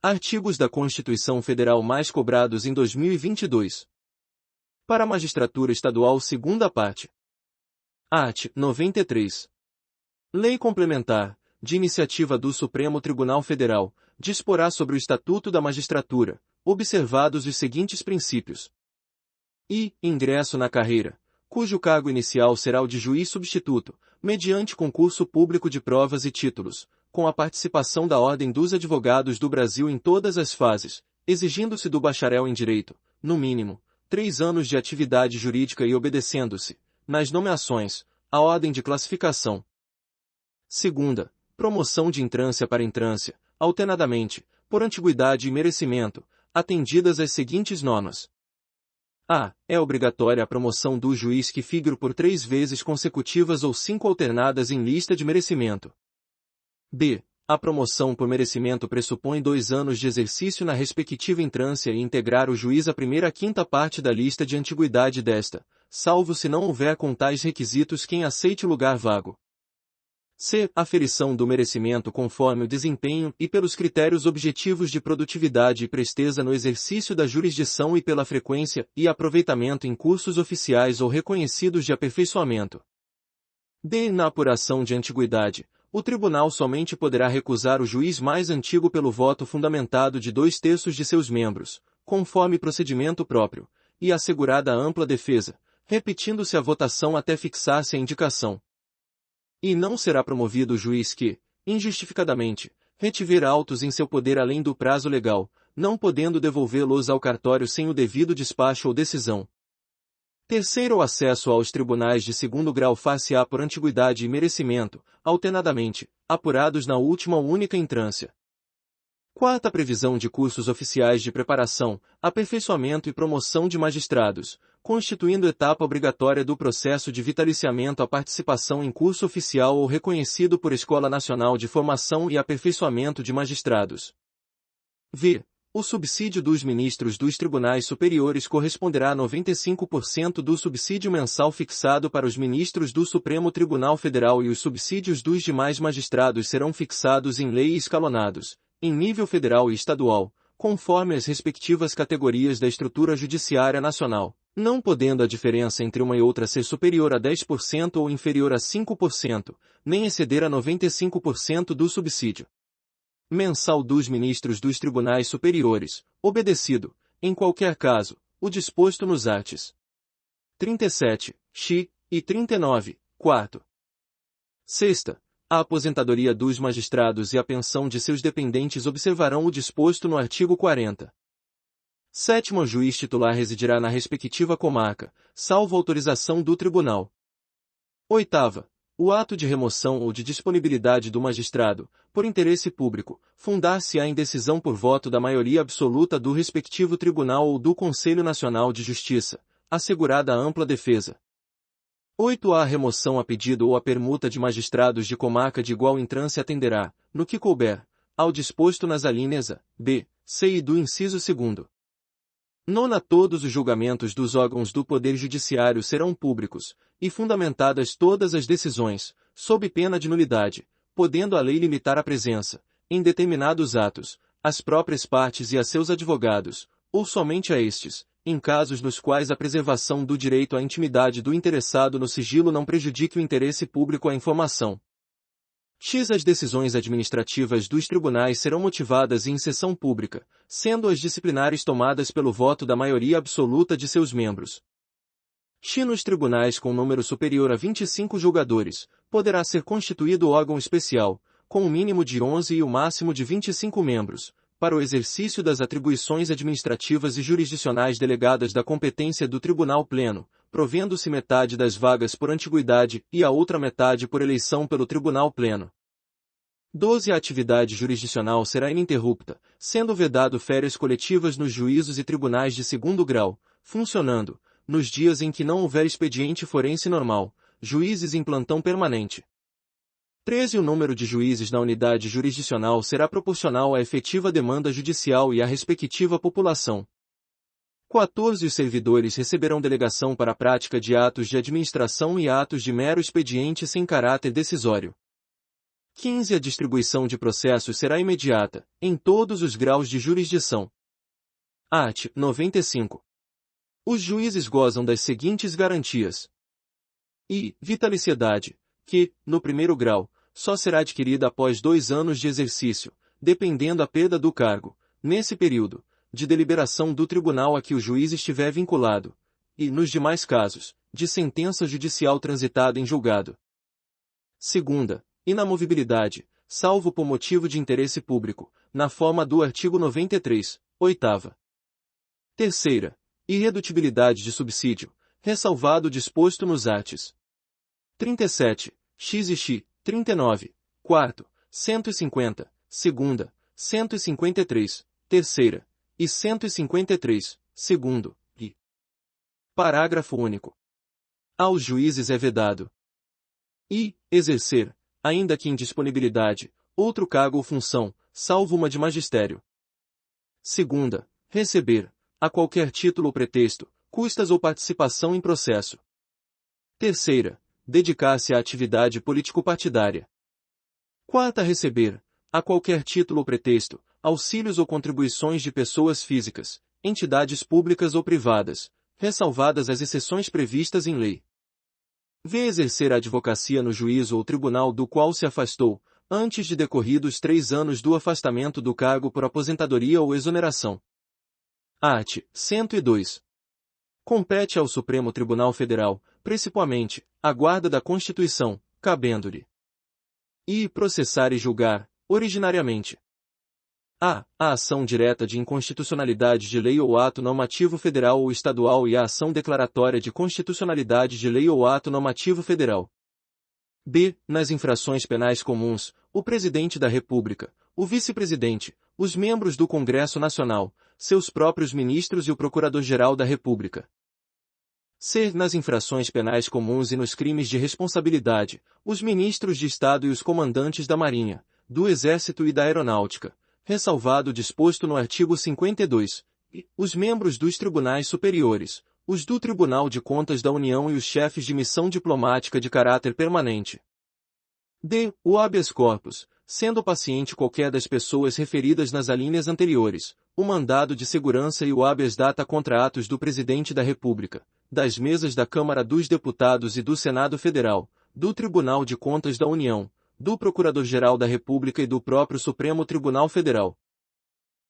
Artigos da Constituição Federal mais cobrados em 2022. Para a Magistratura Estadual, segunda parte. Art. 93. Lei Complementar, de iniciativa do Supremo Tribunal Federal, disporá sobre o Estatuto da Magistratura, observados os seguintes princípios. Ingresso na carreira, cujo cargo inicial será o de juiz substituto, mediante concurso público de provas e títulos, com a participação da Ordem dos Advogados do Brasil em todas as fases, exigindo-se do bacharel em Direito, no mínimo, 3 anos de atividade jurídica e obedecendo-se, nas nomeações, à ordem de classificação. Segunda, promoção de entrância para entrância, alternadamente, por antiguidade e merecimento, atendidas as seguintes normas. A. É obrigatória a promoção do juiz que figure por 3 vezes consecutivas ou 5 alternadas em lista de merecimento. B. A promoção por merecimento pressupõe 2 anos de exercício na respectiva entrância e integrar o juiz a primeira a quinta parte da lista de antiguidade desta, salvo se não houver com tais requisitos quem aceite o lugar vago. C. Aferição do merecimento conforme o desempenho e pelos critérios objetivos de produtividade e presteza no exercício da jurisdição e pela frequência e aproveitamento em cursos oficiais ou reconhecidos de aperfeiçoamento. D. Na apuração de antiguidade, o tribunal somente poderá recusar o juiz mais antigo pelo voto fundamentado de 2/3 de seus membros, conforme procedimento próprio, e assegurada ampla defesa, repetindo-se a votação até fixar-se a indicação. E não será promovido o juiz que, injustificadamente, retiver autos em seu poder além do prazo legal, não podendo devolvê-los ao cartório sem o devido despacho ou decisão. Terceiro, o acesso aos tribunais de segundo grau far-se-á por antiguidade e merecimento, alternadamente, apurados na última ou única entrância. Quarta, previsão de cursos oficiais de preparação, aperfeiçoamento e promoção de magistrados, constituindo etapa obrigatória do processo de vitaliciamento a participação em curso oficial ou reconhecido por Escola Nacional de Formação e Aperfeiçoamento de Magistrados. V. O subsídio dos ministros dos tribunais superiores corresponderá a 95% do subsídio mensal fixado para os ministros do Supremo Tribunal Federal e os subsídios dos demais magistrados serão fixados em lei e escalonados, em nível federal e estadual, conforme as respectivas categorias da estrutura judiciária nacional, não podendo a diferença entre uma e outra ser superior a 10% ou inferior a 5%, nem exceder a 95% do subsídio mensal dos ministros dos tribunais superiores, obedecido, em qualquer caso, o disposto nos arts. 37, x, e 39, quarto. Sexta, a aposentadoria dos magistrados e a pensão de seus dependentes observarão o disposto no artigo 40. Sétimo, o juiz titular residirá na respectiva comarca, salvo autorização do tribunal. Oitava, o ato de remoção ou de disponibilidade do magistrado, por interesse público, fundar-se-á em decisão por voto da maioria absoluta do respectivo tribunal ou do Conselho Nacional de Justiça, assegurada a ampla defesa. 8. A remoção a pedido ou a permuta de magistrados de comarca de igual entrância atenderá, no que couber, ao disposto nas alíneas A, B, C e do inciso 2º. 9. Todos os julgamentos dos órgãos do Poder Judiciário serão públicos, e fundamentadas todas as decisões, sob pena de nulidade, podendo a lei limitar a presença, em determinados atos, às próprias partes e a seus advogados, ou somente a estes, em casos nos quais a preservação do direito à intimidade do interessado no sigilo não prejudique o interesse público à informação. X. As decisões administrativas dos tribunais serão motivadas em sessão pública, sendo as disciplinares tomadas pelo voto da maioria absoluta de seus membros. X. Nos tribunais com número superior a 25 julgadores, poderá ser constituído órgão especial, com o mínimo de 11 e o máximo de 25 membros, para o exercício das atribuições administrativas e jurisdicionais delegadas da competência do Tribunal Pleno, provendo-se metade das vagas por antiguidade e a outra metade por eleição pelo Tribunal Pleno. 12. A atividade jurisdicional será ininterrupta, sendo vedado férias coletivas nos juízos e tribunais de segundo grau, funcionando, nos dias em que não houver expediente forense normal, juízes em plantão permanente. 13. O número de juízes na unidade jurisdicional será proporcional à efetiva demanda judicial e à respectiva população. 14. Os servidores receberão delegação para a prática de atos de administração e atos de mero expediente sem caráter decisório. 15. A distribuição de processos será imediata, em todos os graus de jurisdição. Art. 95. Os juízes gozam das seguintes garantias. I. Vitaliciedade, que, no primeiro grau, só será adquirida após 2 anos de exercício, dependendo a perda do cargo, nesse período, de deliberação do tribunal a que o juiz estiver vinculado, e, nos demais casos, de sentença judicial transitada em julgado. Segunda, inamovibilidade, salvo por motivo de interesse público, na forma do artigo 93, oitava. Terceira, irredutibilidade de subsídio, ressalvado o disposto nos arts. 37, x e x, 39, quarto, 150, segunda, 153, terceira, e 153, segundo, e. Parágrafo único. Aos juízes é vedado i. Exercer, ainda que em disponibilidade, outro cargo ou função, salvo uma de magistério. Segunda, receber, a qualquer título ou pretexto, custas ou participação em processo. Terceira, dedicar-se à atividade político-partidária. Quarta, receber, a qualquer título ou pretexto, auxílios ou contribuições de pessoas físicas, entidades públicas ou privadas, ressalvadas as exceções previstas em lei. V. Exercer a advocacia no juízo ou tribunal do qual se afastou, antes de decorridos 3 anos do afastamento do cargo por aposentadoria ou exoneração. Art. 102. Compete ao Supremo Tribunal Federal, principalmente, a guarda da Constituição, cabendo-lhe i. Processar e julgar, originariamente. A ação direta de inconstitucionalidade de lei ou ato normativo federal ou estadual e a ação declaratória de constitucionalidade de lei ou ato normativo federal. B. Nas infrações penais comuns, o Presidente da República, o Vice-Presidente, os membros do Congresso Nacional, seus próprios ministros e o Procurador-Geral da República. C. Nas infrações penais comuns e nos crimes de responsabilidade, os ministros de Estado e os comandantes da Marinha, do Exército e da Aeronáutica, ressalvado o disposto no artigo 52, e os membros dos tribunais superiores, os do Tribunal de Contas da União e os chefes de missão diplomática de caráter permanente. D. O habeas corpus, sendo paciente qualquer das pessoas referidas nas alíneas anteriores, o mandado de segurança e o habeas data contra atos do Presidente da República, das mesas da Câmara dos Deputados e do Senado Federal, do Tribunal de Contas da União, do Procurador-Geral da República e do próprio Supremo Tribunal Federal.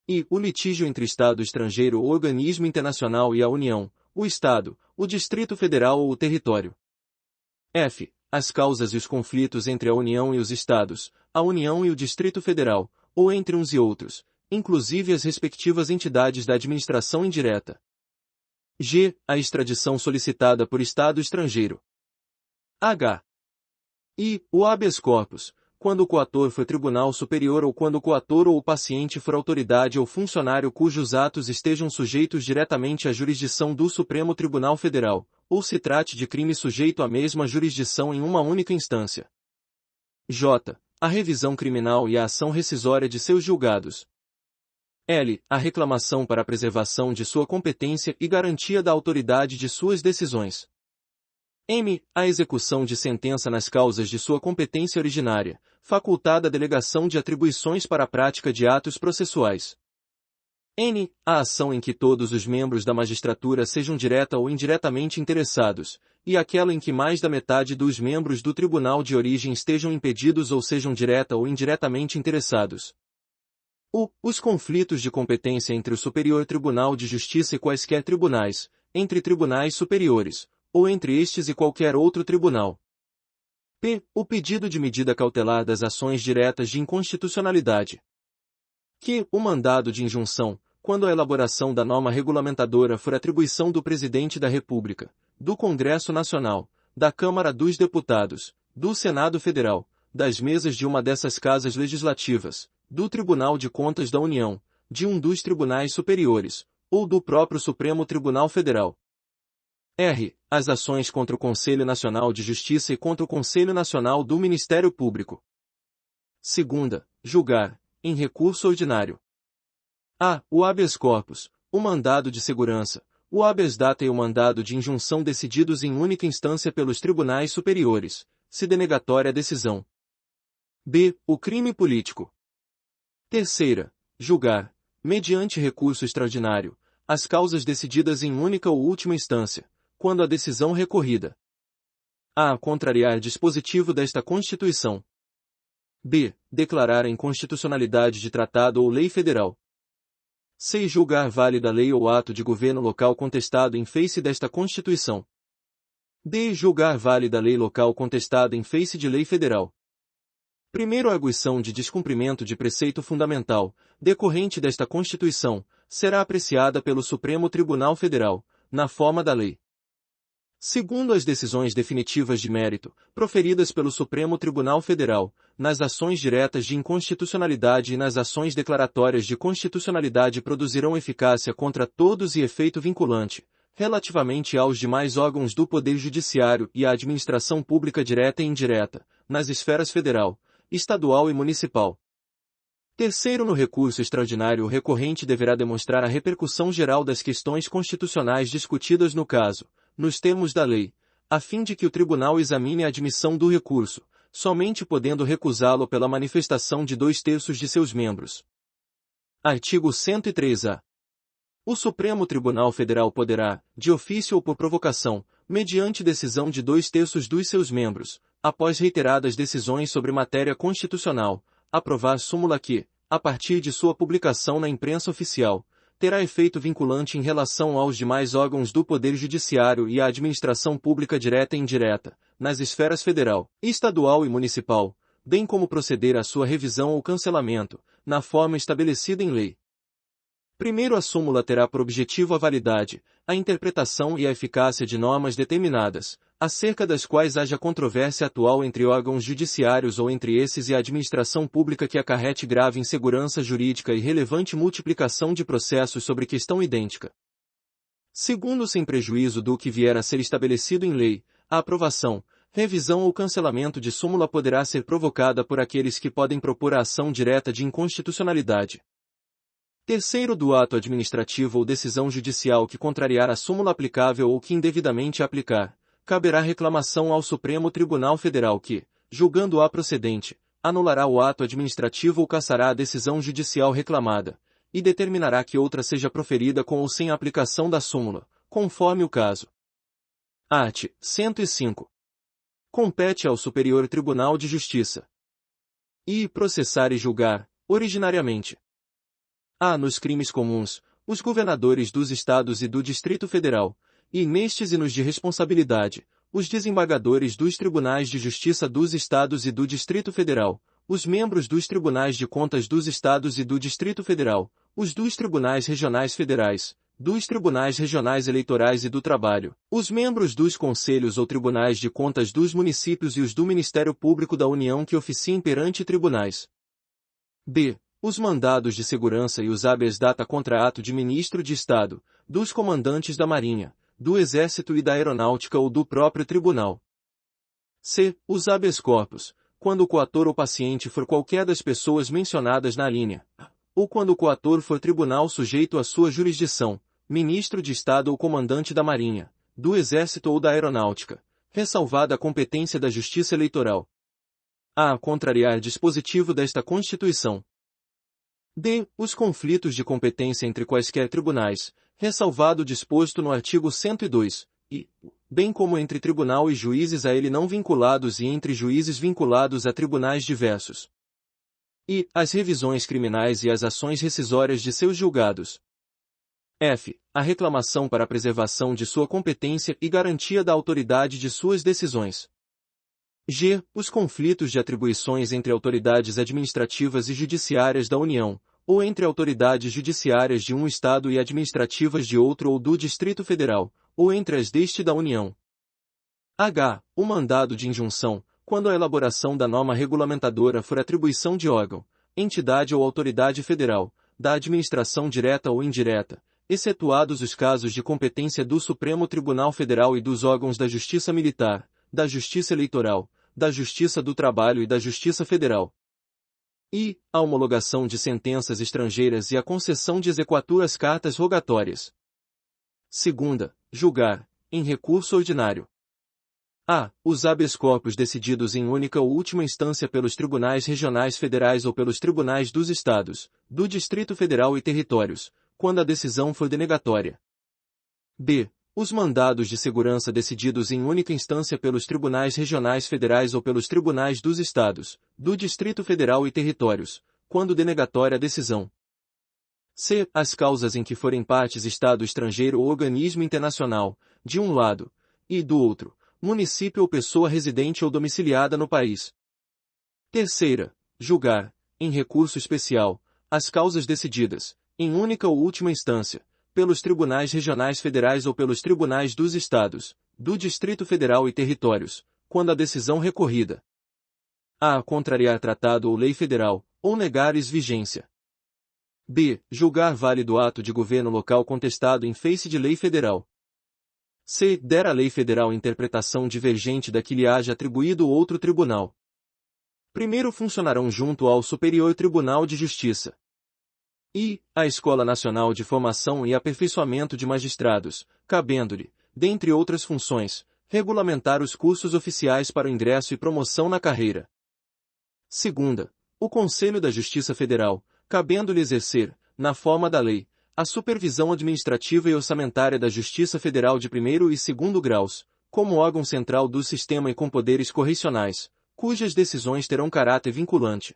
E o litígio entre Estado estrangeiro ou organismo internacional e a União, o Estado, o Distrito Federal ou o território. F. As causas e os conflitos entre a União e os Estados, a União e o Distrito Federal, ou entre uns e outros, inclusive as respectivas entidades da administração indireta. G. A extradição solicitada por Estado estrangeiro. H. I. O habeas corpus, quando o coator for tribunal superior ou quando o coator ou o paciente for autoridade ou funcionário cujos atos estejam sujeitos diretamente à jurisdição do Supremo Tribunal Federal, ou se trate de crime sujeito à mesma jurisdição em uma única instância. J. A revisão criminal e a ação rescisória de seus julgados. L. A reclamação para a preservação de sua competência e garantia da autoridade de suas decisões. M. A execução de sentença nas causas de sua competência originária, facultada a delegação de atribuições para a prática de atos processuais. N. A ação em que todos os membros da magistratura sejam direta ou indiretamente interessados, e aquela em que mais da metade dos membros do tribunal de origem estejam impedidos ou sejam direta ou indiretamente interessados. Os conflitos de competência entre o Superior Tribunal de Justiça e quaisquer tribunais, entre tribunais superiores, ou entre estes e qualquer outro tribunal. P. O pedido de medida cautelar das ações diretas de inconstitucionalidade. Q. O mandado de injunção, quando a elaboração da norma regulamentadora for atribuição do Presidente da República, do Congresso Nacional, da Câmara dos Deputados, do Senado Federal, das mesas de uma dessas casas legislativas, do Tribunal de Contas da União, de um dos tribunais superiores, ou do próprio Supremo Tribunal Federal. R. As ações contra o Conselho Nacional de Justiça e contra o Conselho Nacional do Ministério Público. Segunda, julgar, em recurso ordinário. A. O habeas corpus, o mandado de segurança, o habeas data e o mandado de injunção decididos em única instância pelos tribunais superiores, se denegatória a decisão. B. O crime político. Terceira, julgar, mediante recurso extraordinário, as causas decididas em única ou última instância, quando a decisão recorrida. A. Contrariar dispositivo desta Constituição. B. Declarar a inconstitucionalidade de tratado ou lei federal. C. Julgar válida lei ou ato de governo local contestado em face desta Constituição. D. Julgar válida lei local contestada em face de lei federal. Primeiro, a arguição de descumprimento de preceito fundamental, decorrente desta Constituição, será apreciada pelo Supremo Tribunal Federal, na forma da lei. Segundo, as decisões definitivas de mérito, proferidas pelo Supremo Tribunal Federal, nas ações diretas de inconstitucionalidade e nas ações declaratórias de constitucionalidade produzirão eficácia contra todos e efeito vinculante, relativamente aos demais órgãos do Poder Judiciário e à administração pública direta e indireta, nas esferas federal, estadual e municipal. Terceiro, no recurso extraordinário, o recorrente deverá demonstrar a repercussão geral das questões constitucionais discutidas no caso, nos termos da lei, a fim de que o tribunal examine a admissão do recurso, somente podendo recusá-lo pela manifestação de 2/3 de seus membros. Artigo 103-A. O Supremo Tribunal Federal poderá, de ofício ou por provocação, mediante decisão de 2/3 dos seus membros, após reiteradas decisões sobre matéria constitucional, aprovar súmula que, a partir de sua publicação na imprensa oficial, terá efeito vinculante em relação aos demais órgãos do Poder Judiciário e à administração pública direta e indireta, nas esferas federal, estadual e municipal, bem como proceder à sua revisão ou cancelamento, na forma estabelecida em lei. Primeiro, a súmula terá por objetivo a validade, a interpretação e a eficácia de normas determinadas, acerca das quais haja controvérsia atual entre órgãos judiciários ou entre esses e a administração pública que acarrete grave insegurança jurídica e relevante multiplicação de processos sobre questão idêntica. Segundo, sem prejuízo do que vier a ser estabelecido em lei, a aprovação, revisão ou cancelamento de súmula poderá ser provocada por aqueles que podem propor a ação direta de inconstitucionalidade. Terceiro, do ato administrativo ou decisão judicial que contrariar a súmula aplicável ou que indevidamente a aplicar, caberá reclamação ao Supremo Tribunal Federal que, julgando-a procedente, anulará o ato administrativo ou cassará a decisão judicial reclamada, e determinará que outra seja proferida com ou sem a aplicação da súmula, conforme o caso. Art. 105. Compete ao Superior Tribunal de Justiça. I. Processar e julgar, originariamente. A. Nos crimes comuns, os governadores dos Estados e do Distrito Federal, e nestes e nos de responsabilidade, os desembargadores dos Tribunais de Justiça dos Estados e do Distrito Federal, os membros dos Tribunais de Contas dos Estados e do Distrito Federal, os dos Tribunais Regionais Federais, dos Tribunais Regionais Eleitorais e do Trabalho, os membros dos Conselhos ou Tribunais de Contas dos Municípios e os do Ministério Público da União que oficiem perante tribunais. B. Os mandados de segurança e os habeas data contra ato de ministro de Estado, dos comandantes da Marinha, do Exército e da Aeronáutica ou do próprio tribunal. C. Os habeas corpus, quando o coator ou paciente for qualquer das pessoas mencionadas na alínea A, ou quando o coator for tribunal sujeito à sua jurisdição, ministro de Estado ou comandante da Marinha, do Exército ou da Aeronáutica, ressalvada a competência da Justiça Eleitoral. A. Contrariar dispositivo desta Constituição. D. Os conflitos de competência entre quaisquer tribunais, ressalvado o disposto no artigo 102, e, bem como entre tribunal e juízes a ele não vinculados e entre juízes vinculados a tribunais diversos. E. As revisões criminais e as ações rescisórias de seus julgados. F. A reclamação para a preservação de sua competência e garantia da autoridade de suas decisões. G. Os conflitos de atribuições entre autoridades administrativas e judiciárias da União, ou entre autoridades judiciárias de um Estado e administrativas de outro ou do Distrito Federal, ou entre as deste da União. H. O mandado de injunção, quando a elaboração da norma regulamentadora for atribuição de órgão, entidade ou autoridade federal, da administração direta ou indireta, excetuados os casos de competência do Supremo Tribunal Federal e dos órgãos da Justiça Militar, da Justiça Eleitoral, da Justiça do Trabalho e da Justiça Federal. I. A homologação de sentenças estrangeiras e a concessão de exequaturas cartas rogatórias. Segunda, julgar, em recurso ordinário. A. Os habeas corpus decididos em única ou última instância pelos tribunais regionais federais ou pelos tribunais dos estados, do Distrito Federal e territórios, quando a decisão for denegatória. B. Os mandados de segurança decididos em única instância pelos tribunais regionais federais ou pelos tribunais dos estados, do Distrito Federal e territórios, quando denegatória a decisão. C. As causas em que forem partes Estado estrangeiro ou organismo internacional, de um lado, e, do outro, município ou pessoa residente ou domiciliada no país. Terceira, julgar, em recurso especial, as causas decididas, em única ou última instância, pelos tribunais regionais federais ou pelos tribunais dos estados, do Distrito Federal e territórios, quando a decisão recorrida. A. Contrariar tratado ou lei federal, ou negares vigência. B. Julgar válido ato de governo local contestado em face de lei federal. C. Der a lei federal interpretação divergente da que lhe haja atribuído outro tribunal. Primeiro funcionarão junto ao Superior Tribunal de Justiça. I. A Escola Nacional de Formação e Aperfeiçoamento de Magistrados, cabendo-lhe, dentre outras funções, regulamentar os cursos oficiais para o ingresso e promoção na carreira. Segunda, o Conselho da Justiça Federal, cabendo-lhe exercer, na forma da lei, a supervisão administrativa e orçamentária da Justiça Federal de primeiro e segundo graus, como órgão central do sistema e com poderes correcionais, cujas decisões terão caráter vinculante.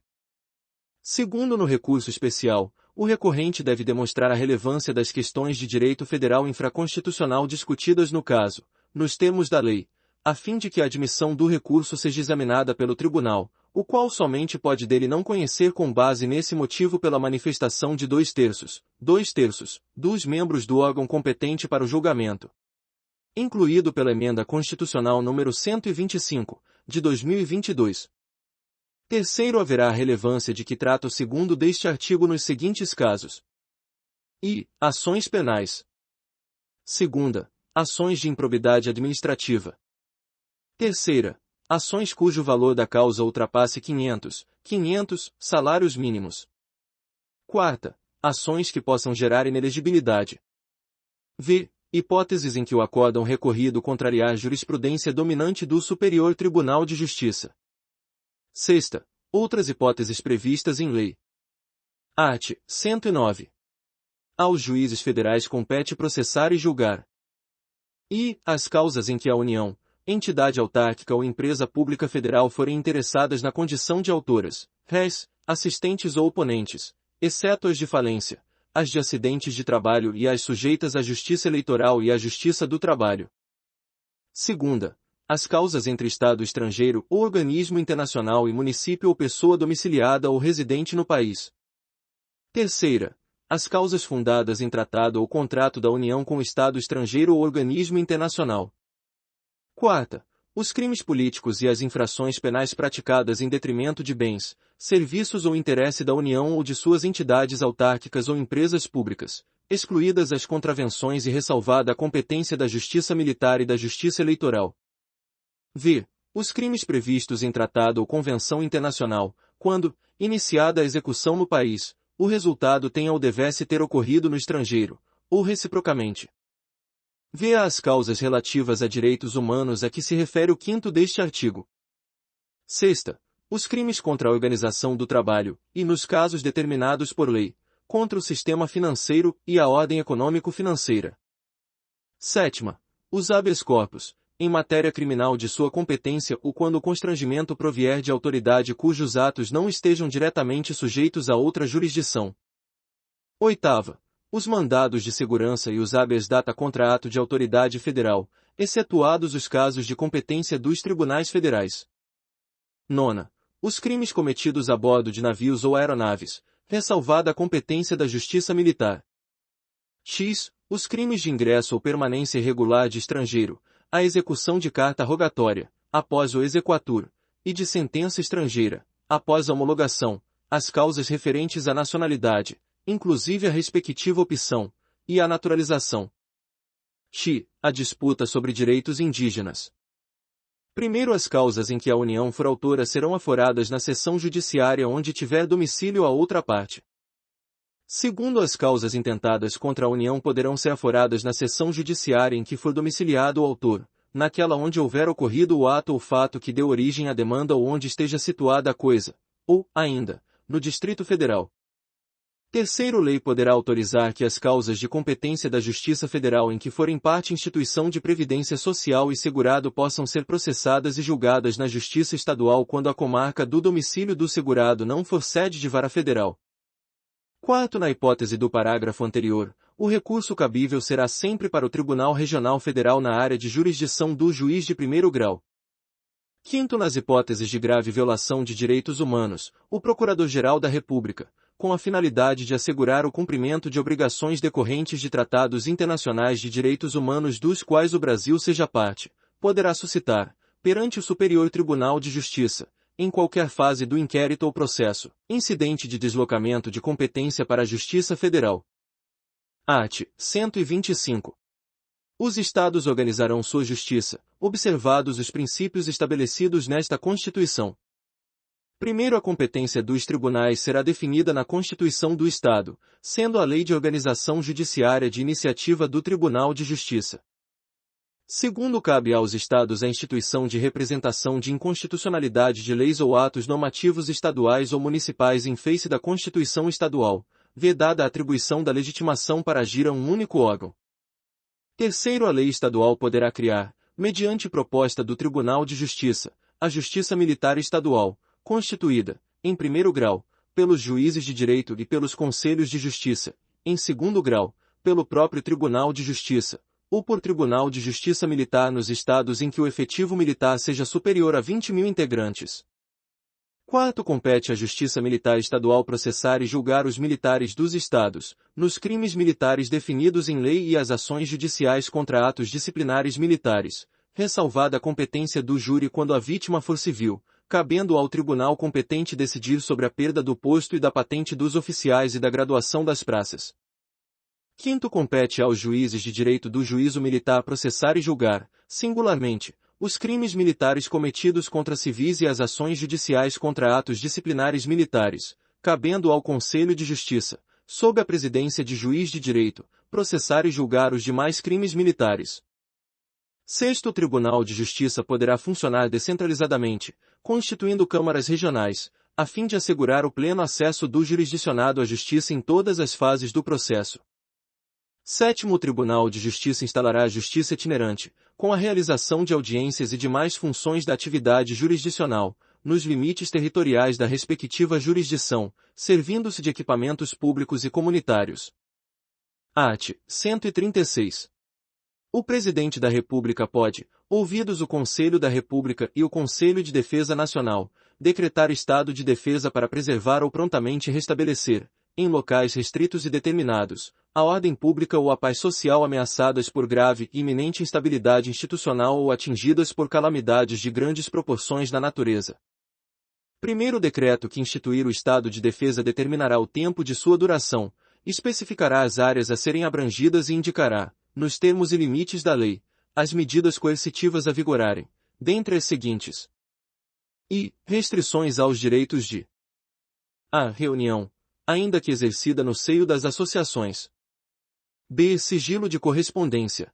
Segundo, no recurso especial, o recorrente deve demonstrar a relevância das questões de direito federal infraconstitucional discutidas no caso, nos termos da lei, a fim de que a admissão do recurso seja examinada pelo tribunal, o qual somente pode dele não conhecer com base nesse motivo pela manifestação de 2/3, dos membros do órgão competente para o julgamento. Incluído pela Emenda Constitucional número 125, de 2022. Terceiro, haverá a relevância de que trata o segundo deste artigo nos seguintes casos. I. Ações penais. Segunda, ações de improbidade administrativa. Terceira, ações cujo valor da causa ultrapasse 500 salários mínimos. Quarta, ações que possam gerar inelegibilidade. V. Hipóteses em que o acórdão recorrido contrariar jurisprudência dominante do Superior Tribunal de Justiça. Sexta, outras hipóteses previstas em lei. Art. 109. Aos juízes federais compete processar e julgar. I. As causas em que a União, entidade autárquica ou empresa pública federal forem interessadas na condição de autoras, réis, assistentes ou oponentes, exceto as de falência, as de acidentes de trabalho e as sujeitas à Justiça Eleitoral e à Justiça do Trabalho. Segunda, as causas entre Estado estrangeiro ou organismo internacional e município ou pessoa domiciliada ou residente no país. Terceira, as causas fundadas em tratado ou contrato da União com o Estado estrangeiro ou organismo internacional. Quarta, os crimes políticos e as infrações penais praticadas em detrimento de bens, serviços ou interesse da União ou de suas entidades autárquicas ou empresas públicas, excluídas as contravenções e ressalvada a competência da Justiça Militar e da Justiça Eleitoral. V. Os crimes previstos em tratado ou convenção internacional, quando, iniciada a execução no país, o resultado tenha ou devesse ter ocorrido no estrangeiro, ou reciprocamente. V. As causas relativas a direitos humanos a que se refere o 5º deste artigo. Sexta, os crimes contra a organização do trabalho, e nos casos determinados por lei, contra o sistema financeiro e a ordem econômico-financeira. Sétima, os habeas corpus, em matéria criminal de sua competência ou quando o constrangimento provier de autoridade cujos atos não estejam diretamente sujeitos a outra jurisdição. Oitava, os mandados de segurança e os habeas data contra ato de autoridade federal, excetuados os casos de competência dos tribunais federais. Nona, os crimes cometidos a bordo de navios ou aeronaves, ressalvada a competência da Justiça Militar. X, os crimes de ingresso ou permanência irregular de estrangeiro, a execução de carta rogatória, após o exequatur, e de sentença estrangeira, após a homologação, as causas referentes à nacionalidade, inclusive a respectiva opção, e a naturalização. X. A disputa sobre direitos indígenas. Primeiro, as causas em que a União for autora serão aforadas na seção judiciária onde tiver domicílio a outra parte. Segundo, as causas intentadas contra a União poderão ser aforadas na seção judiciária em que for domiciliado o autor, naquela onde houver ocorrido o ato ou fato que deu origem à demanda ou onde esteja situada a coisa, ou, ainda, no Distrito Federal. Terceiro, lei poderá autorizar que as causas de competência da Justiça Federal em que forem parte instituição de previdência social e segurado possam ser processadas e julgadas na Justiça Estadual quando a comarca do domicílio do segurado não for sede de vara federal. Quarto, na hipótese do parágrafo anterior, o recurso cabível será sempre para o Tribunal Regional Federal na área de jurisdição do juiz de primeiro grau. Quinto, nas hipóteses de grave violação de direitos humanos, o Procurador-Geral da República, com a finalidade de assegurar o cumprimento de obrigações decorrentes de tratados internacionais de direitos humanos dos quais o Brasil seja parte, poderá suscitar, perante o Superior Tribunal de Justiça, em qualquer fase do inquérito ou processo, incidente de deslocamento de competência para a Justiça Federal. Art. 125. Os Estados organizarão sua justiça, observados os princípios estabelecidos nesta Constituição. Primeiro, a competência dos tribunais será definida na Constituição do Estado, sendo a Lei de Organização Judiciária de iniciativa do Tribunal de Justiça. Segundo, cabe aos Estados a instituição de representação de inconstitucionalidade de leis ou atos normativos estaduais ou municipais em face da Constituição Estadual, vedada a atribuição da legitimação para agir a um único órgão. Terceiro, a lei estadual poderá criar, mediante proposta do Tribunal de Justiça, a Justiça Militar Estadual, constituída, em primeiro grau, pelos juízes de direito e pelos conselhos de justiça, em segundo grau, pelo próprio Tribunal de Justiça, ou por Tribunal de Justiça Militar nos estados em que o efetivo militar seja superior a 20.000 integrantes. Quarto, compete à Justiça Militar Estadual processar e julgar os militares dos estados, nos crimes militares definidos em lei e as ações judiciais contra atos disciplinares militares, ressalvada a competência do júri quando a vítima for civil, cabendo ao tribunal competente decidir sobre a perda do posto e da patente dos oficiais e da graduação das praças. Quinto, compete aos juízes de direito do juízo militar processar e julgar, singularmente, os crimes militares cometidos contra civis e as ações judiciais contra atos disciplinares militares, cabendo ao Conselho de Justiça, sob a presidência de juiz de direito, processar e julgar os demais crimes militares. Sexto, o Tribunal de Justiça poderá funcionar descentralizadamente, constituindo câmaras regionais, a fim de assegurar o pleno acesso do jurisdicionado à justiça em todas as fases do processo. Sétimo, o Tribunal de Justiça instalará a justiça itinerante, com a realização de audiências e demais funções da atividade jurisdicional, nos limites territoriais da respectiva jurisdição, servindo-se de equipamentos públicos e comunitários. Art. 136. O Presidente da República pode, ouvidos o Conselho da República e o Conselho de Defesa Nacional, decretar estado de defesa para preservar ou prontamente restabelecer, em locais restritos e determinados, a ordem pública ou a paz social ameaçadas por grave e iminente instabilidade institucional ou atingidas por calamidades de grandes proporções na natureza. Primeiro, o decreto que instituir o estado de defesa determinará o tempo de sua duração, especificará as áreas a serem abrangidas e indicará, nos termos e limites da lei, as medidas coercitivas a vigorarem, dentre as seguintes: i. Restrições aos direitos de a. Reunião, ainda que exercida no seio das associações. b. Sigilo de correspondência.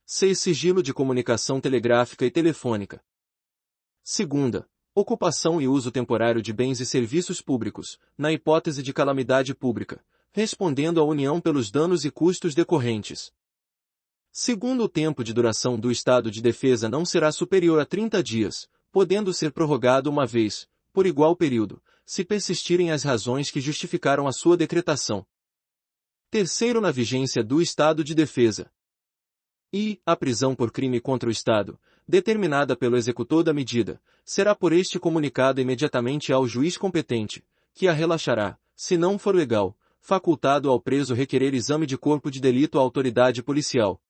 c. Sigilo de comunicação telegráfica e telefônica. Segunda, ocupação e uso temporário de bens e serviços públicos, na hipótese de calamidade pública, respondendo à União pelos danos e custos decorrentes. Segundo, o tempo de duração do estado de defesa não será superior a 30 dias, podendo ser prorrogado uma vez, por igual período, se persistirem as razões que justificaram a sua decretação. Terceiro, na vigência do estado de defesa. E a prisão por crime contra o Estado, determinada pelo executor da medida, será por este comunicada imediatamente ao juiz competente, que a relaxará, se não for legal, facultado ao preso requerer exame de corpo de delito à autoridade policial.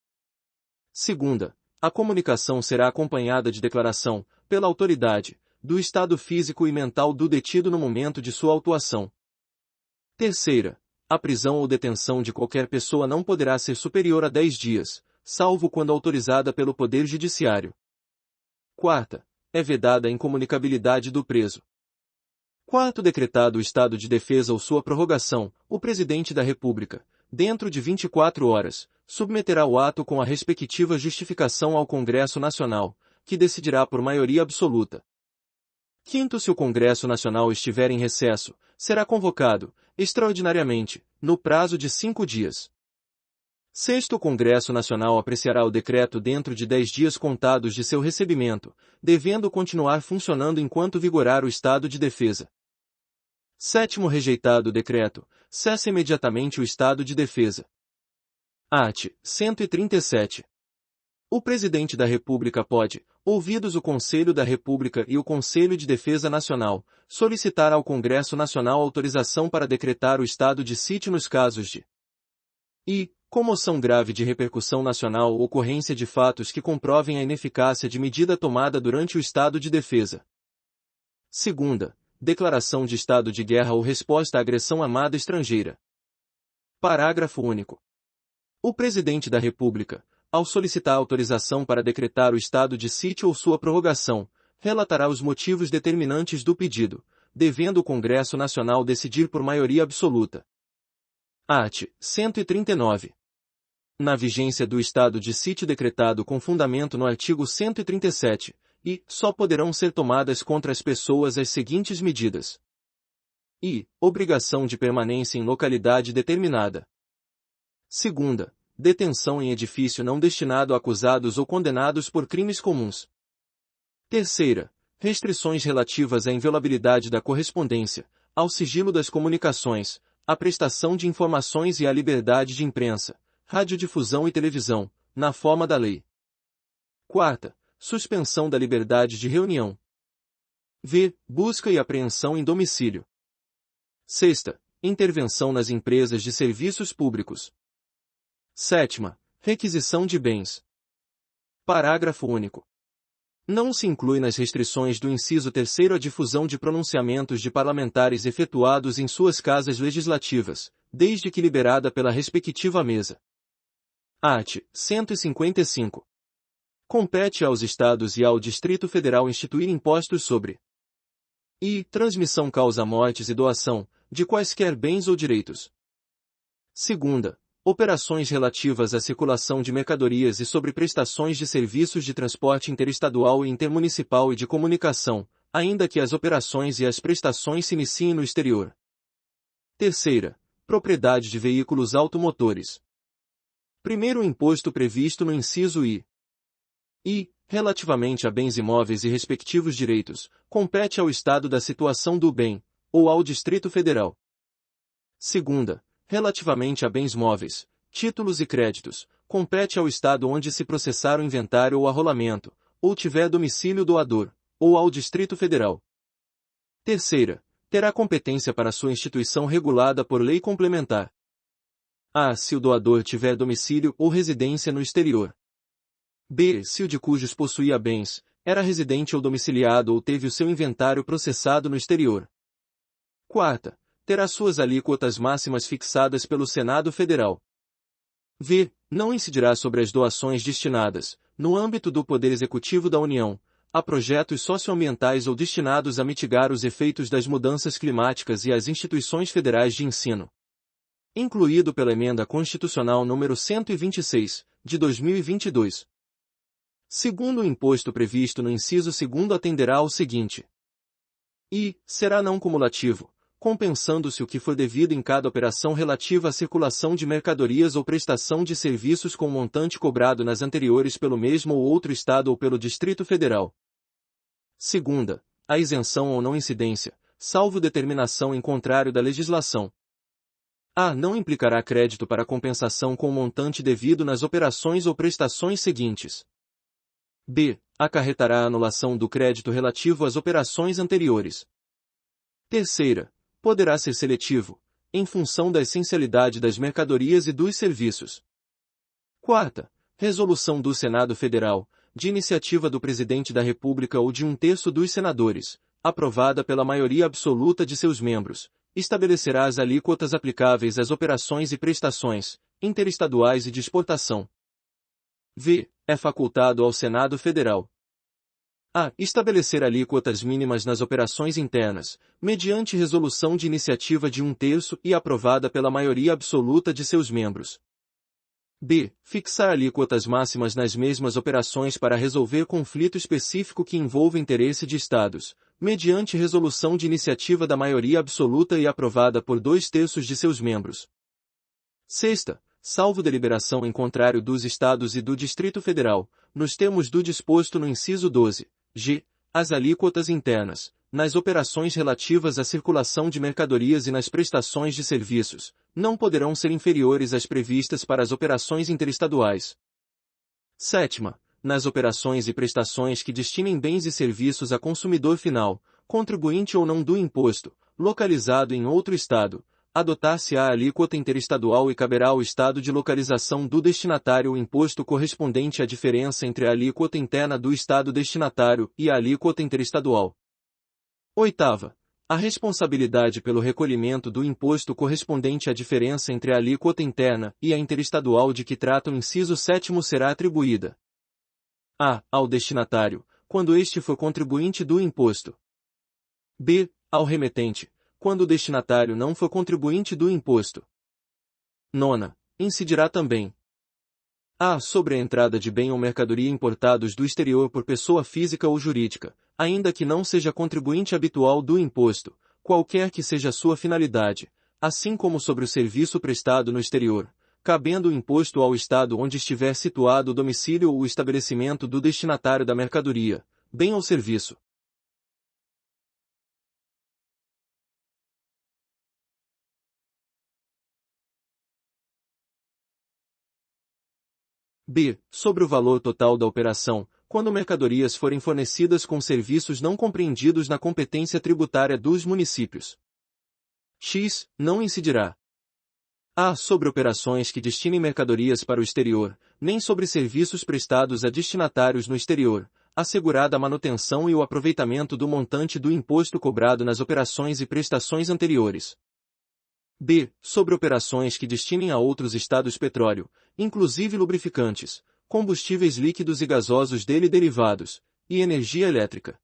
Segunda, a comunicação será acompanhada de declaração, pela autoridade, do estado físico e mental do detido no momento de sua autuação. Terceira, a prisão ou detenção de qualquer pessoa não poderá ser superior a 10 dias, salvo quando autorizada pelo Poder Judiciário. Quarta, é vedada a incomunicabilidade do preso. Quarto, decretado o estado de defesa ou sua prorrogação, o Presidente da República, dentro de 24 horas, submeterá o ato com a respectiva justificação ao Congresso Nacional, que decidirá por maioria absoluta. Quinto, se o Congresso Nacional estiver em recesso, será convocado, extraordinariamente, no prazo de 5 dias. Sexto, o Congresso Nacional apreciará o decreto dentro de 10 dias contados de seu recebimento, devendo continuar funcionando enquanto vigorar o estado de defesa. Sétimo, rejeitado o decreto, cessa imediatamente o estado de defesa. Art. 137. O Presidente da República pode, ouvidos o Conselho da República e o Conselho de Defesa Nacional, solicitar ao Congresso Nacional autorização para decretar o estado de sítio nos casos de comoção grave de repercussão nacional ou ocorrência de fatos que comprovem a ineficácia de medida tomada durante o estado de defesa. Segunda, declaração de estado de guerra ou resposta à agressão armada estrangeira. Parágrafo único. O Presidente da República, ao solicitar autorização para decretar o estado de sítio ou sua prorrogação, relatará os motivos determinantes do pedido, devendo o Congresso Nacional decidir por maioria absoluta. Art. 139. Na vigência do estado de sítio decretado com fundamento no artigo 137, só poderão ser tomadas contra as pessoas as seguintes medidas. Obrigação de permanência em localidade determinada. Segunda, detenção em edifício não destinado a acusados ou condenados por crimes comuns. Terceira, restrições relativas à inviolabilidade da correspondência, ao sigilo das comunicações, à prestação de informações e à liberdade de imprensa, radiodifusão e televisão, na forma da lei. Quarta, suspensão da liberdade de reunião. Busca e apreensão em domicílio. Sexta, intervenção nas empresas de serviços públicos. Sétima, requisição de bens. Parágrafo único. Não se inclui nas restrições do inciso 3º a difusão de pronunciamentos de parlamentares efetuados em suas casas legislativas, desde que liberada pela respectiva mesa. Art. 155. Compete aos Estados e ao Distrito Federal instituir impostos sobre transmissão causa-mortes e doação, de quaisquer bens ou direitos. Segunda, operações relativas à circulação de mercadorias e sobre prestações de serviços de transporte interestadual e intermunicipal e de comunicação, ainda que as operações e as prestações se iniciem no exterior. Terceira, propriedade de veículos automotores. Primeiro, o imposto previsto no inciso I. Relativamente a bens imóveis e respectivos direitos, compete ao Estado da situação do bem, ou ao Distrito Federal. Segunda, relativamente a bens móveis, títulos e créditos, compete ao Estado onde se processar o inventário ou arrolamento, ou tiver domicílio doador, ou ao Distrito Federal. Terceira, terá competência para sua instituição regulada por lei complementar. A. Se o doador tiver domicílio ou residência no exterior. B. Se o de cujos possuía bens, era residente ou domiciliado ou teve o seu inventário processado no exterior. Quarta, terá suas alíquotas máximas fixadas pelo Senado Federal. V. Não incidirá sobre as doações destinadas, no âmbito do Poder Executivo da União, a projetos socioambientais ou destinados a mitigar os efeitos das mudanças climáticas e às instituições federais de ensino. Incluído pela Emenda Constitucional número 126, de 2022. Segundo o imposto previsto no inciso 2º atenderá ao seguinte. Será não cumulativo, compensando-se o que for devido em cada operação relativa à circulação de mercadorias ou prestação de serviços com montante cobrado nas anteriores pelo mesmo ou outro Estado ou pelo Distrito Federal. Segunda, a isenção ou não incidência, salvo determinação em contrário da legislação. A. Não implicará crédito para compensação com o montante devido nas operações ou prestações seguintes. B. Acarretará a anulação do crédito relativo às operações anteriores. Terceira, poderá ser seletivo, em função da essencialidade das mercadorias e dos serviços. Quarta, resolução do Senado Federal, de iniciativa do Presidente da República ou de 1/3 dos senadores, aprovada pela maioria absoluta de seus membros, estabelecerá as alíquotas aplicáveis às operações e prestações, interestaduais e de exportação. V. É facultado ao Senado Federal. A. Estabelecer alíquotas mínimas nas operações internas, mediante resolução de iniciativa de 1/3 e aprovada pela maioria absoluta de seus membros. B. Fixar alíquotas máximas nas mesmas operações para resolver conflito específico que envolva interesse de Estados, mediante resolução de iniciativa da maioria absoluta e aprovada por 2/3 de seus membros. Sexta, salvo deliberação em contrário dos Estados e do Distrito Federal, nos termos do disposto no inciso 12, g. As alíquotas internas, nas operações relativas à circulação de mercadorias e nas prestações de serviços, não poderão ser inferiores às previstas para as operações interestaduais. Sétima, nas operações e prestações que destinem bens e serviços a consumidor final, contribuinte ou não do imposto, localizado em outro Estado, adotar-se-á a alíquota interestadual e caberá ao Estado de localização do destinatário o imposto correspondente à diferença entre a alíquota interna do Estado destinatário e a alíquota interestadual. Oitava, a responsabilidade pelo recolhimento do imposto correspondente à diferença entre a alíquota interna e a interestadual de que trata o inciso 7º será atribuída a. Ao destinatário, quando este for contribuinte do imposto. B. Ao remetente, quando o destinatário não for contribuinte do imposto. Nona, incidirá também a. Sobre a entrada de bem ou mercadoria importados do exterior por pessoa física ou jurídica, ainda que não seja contribuinte habitual do imposto, qualquer que seja a sua finalidade, assim como sobre o serviço prestado no exterior, cabendo o imposto ao Estado onde estiver situado o domicílio ou o estabelecimento do destinatário da mercadoria, bem ou serviço. B. Sobre o valor total da operação, quando mercadorias forem fornecidas com serviços não compreendidos na competência tributária dos municípios. X. Não incidirá a. Sobre operações que destinem mercadorias para o exterior, nem sobre serviços prestados a destinatários no exterior, assegurada a manutenção e o aproveitamento do montante do imposto cobrado nas operações e prestações anteriores. B. Sobre operações que destinem a outros estados petróleo, inclusive lubrificantes, combustíveis líquidos e gasosos dele derivados, e energia elétrica.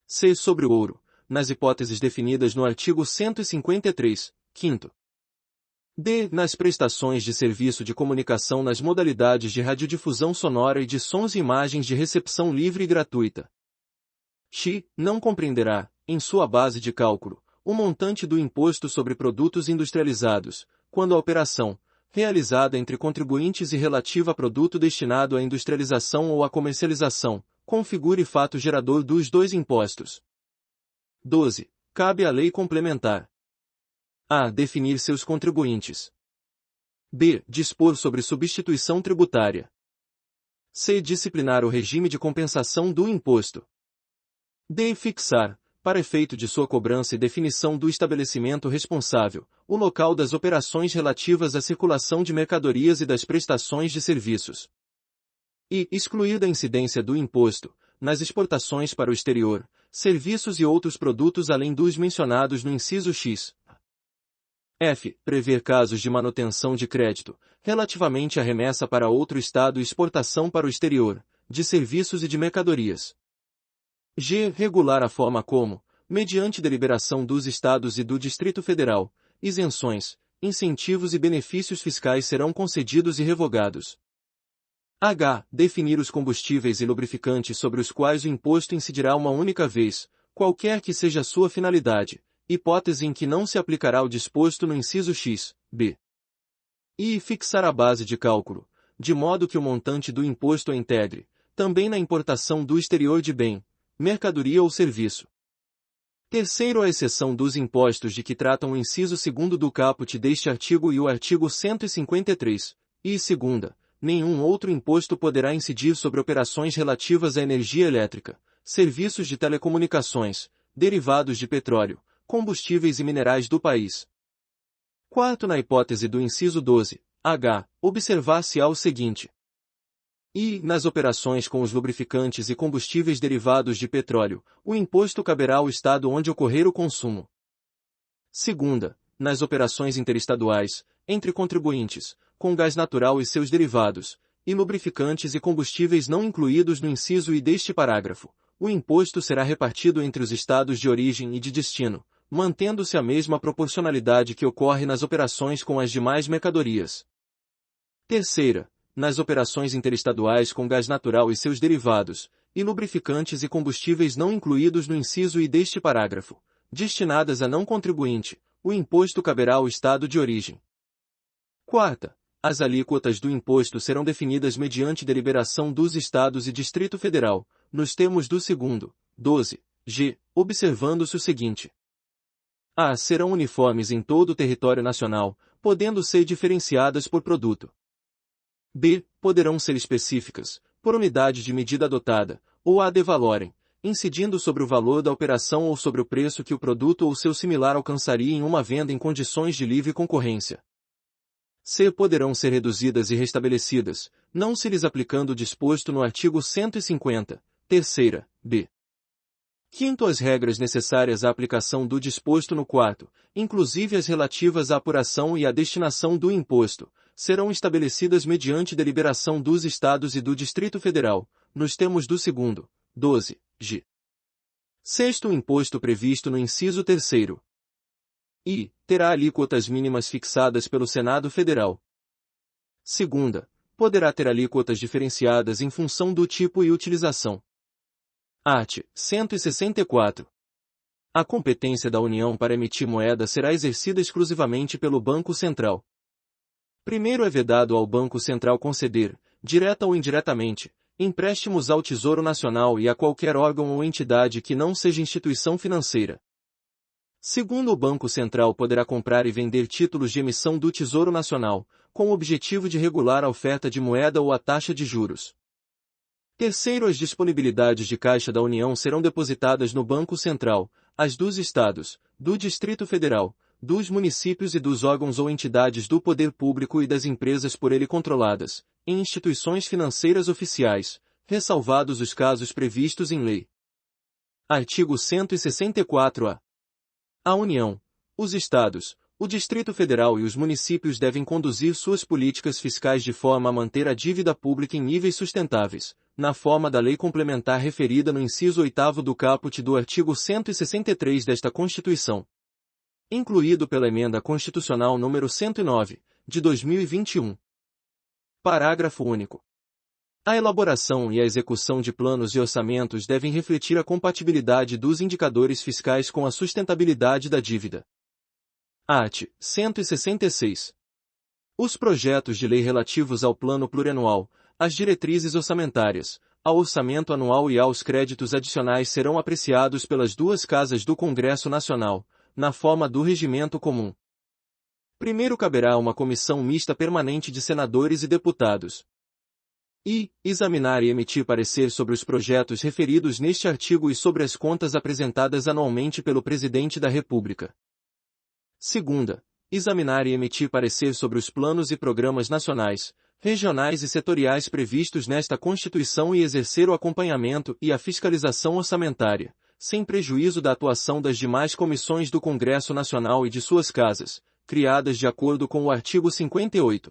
C. Sobre o ouro, nas hipóteses definidas no artigo 153, 5º. D. Nas prestações de serviço de comunicação nas modalidades de radiodifusão sonora e de sons e imagens de recepção livre e gratuita. X. Não compreenderá, em sua base de cálculo, o montante do imposto sobre produtos industrializados, quando a operação, realizada entre contribuintes e relativa a produto destinado à industrialização ou à comercialização, configure fato gerador dos dois impostos. 12. Cabe à lei complementar a. Definir seus contribuintes. B. Dispor sobre substituição tributária. C. Disciplinar o regime de compensação do imposto. D. Fixar, para efeito de sua cobrança e definição do estabelecimento responsável, o local das operações relativas à circulação de mercadorias e das prestações de serviços. E excluir da incidência do imposto, nas exportações para o exterior, serviços e outros produtos além dos mencionados no inciso X. F. Prever casos de manutenção de crédito, relativamente à remessa para outro Estado e exportação para o exterior, de serviços e de mercadorias. G. Regular a forma como, mediante deliberação dos Estados e do Distrito Federal, isenções, incentivos e benefícios fiscais serão concedidos e revogados. H. Definir os combustíveis e lubrificantes sobre os quais o imposto incidirá uma única vez, qualquer que seja a sua finalidade, hipótese em que não se aplicará o disposto no inciso X, B. E fixar a base de cálculo, de modo que o montante do imposto a integre, também na importação do exterior de bem, mercadoria ou serviço. Terceiro, a exceção dos impostos de que tratam o inciso 2º do caput deste artigo e o artigo 153, e segunda, nenhum outro imposto poderá incidir sobre operações relativas à energia elétrica, serviços de telecomunicações, derivados de petróleo, combustíveis e minerais do país. Quarto, na hipótese do inciso 12, h, observar-se-á o seguinte. E, nas operações com os lubrificantes e combustíveis derivados de petróleo, o imposto caberá ao Estado onde ocorrer o consumo. Segunda, nas operações interestaduais, entre contribuintes, com gás natural e seus derivados, e lubrificantes e combustíveis não incluídos no inciso I deste parágrafo, o imposto será repartido entre os estados de origem e de destino, mantendo-se a mesma proporcionalidade que ocorre nas operações com as demais mercadorias. Terceira, nas operações interestaduais com gás natural e seus derivados, e lubrificantes e combustíveis não incluídos no inciso I deste parágrafo, destinadas a não contribuinte, o imposto caberá ao estado de origem. Quarta, as alíquotas do imposto serão definidas mediante deliberação dos Estados e Distrito Federal, nos termos do segundo, 12g, observando-se o seguinte. A. Serão uniformes em todo o território nacional, podendo ser diferenciadas por produto. B. Poderão ser específicas, por unidade de medida adotada, ou ad valorem, incidindo sobre o valor da operação ou sobre o preço que o produto ou seu similar alcançaria em uma venda em condições de livre concorrência. C. Poderão ser reduzidas e restabelecidas, não se lhes aplicando o disposto no artigo 150, terceira, b. Quinto, as regras necessárias à aplicação do disposto no quarto, inclusive as relativas à apuração e à destinação do imposto, serão estabelecidas mediante deliberação dos Estados e do Distrito Federal, nos termos do segundo, 12g. Sexto, o imposto previsto no inciso terceiro I. Terá alíquotas mínimas fixadas pelo Senado Federal. Segunda, poderá ter alíquotas diferenciadas em função do tipo e utilização. Art. 164. A competência da União para emitir moeda será exercida exclusivamente pelo Banco Central. Primeiro, é vedado ao Banco Central conceder, direta ou indiretamente, empréstimos ao Tesouro Nacional e a qualquer órgão ou entidade que não seja instituição financeira. Segundo, o Banco Central poderá comprar e vender títulos de emissão do Tesouro Nacional, com o objetivo de regular a oferta de moeda ou a taxa de juros. Terceiro, as disponibilidades de caixa da União serão depositadas no Banco Central, as dos Estados, do Distrito Federal, dos municípios e dos órgãos ou entidades do poder público e das empresas por ele controladas, em instituições financeiras oficiais, ressalvados os casos previstos em lei. Artigo 164-A. A União, os Estados, o Distrito Federal e os municípios devem conduzir suas políticas fiscais de forma a manter a dívida pública em níveis sustentáveis, na forma da lei complementar referida no inciso 8º do caput do artigo 163 desta Constituição. Incluído pela Emenda Constitucional nº 109, de 2021. Parágrafo único. A elaboração e a execução de planos e orçamentos devem refletir a compatibilidade dos indicadores fiscais com a sustentabilidade da dívida. Art. 166. Os projetos de lei relativos ao Plano Plurianual, às diretrizes orçamentárias, ao orçamento anual e aos créditos adicionais serão apreciados pelas duas casas do Congresso Nacional, na forma do regimento comum. Primeiro, caberá a uma comissão mista permanente de senadores e deputados. E. Examinar e emitir parecer sobre os projetos referidos neste artigo e sobre as contas apresentadas anualmente pelo Presidente da República. Segunda, examinar e emitir parecer sobre os planos e programas nacionais, regionais e setoriais previstos nesta Constituição e exercer o acompanhamento e a fiscalização orçamentária, sem prejuízo da atuação das demais comissões do Congresso Nacional e de suas casas, criadas de acordo com o artigo 58.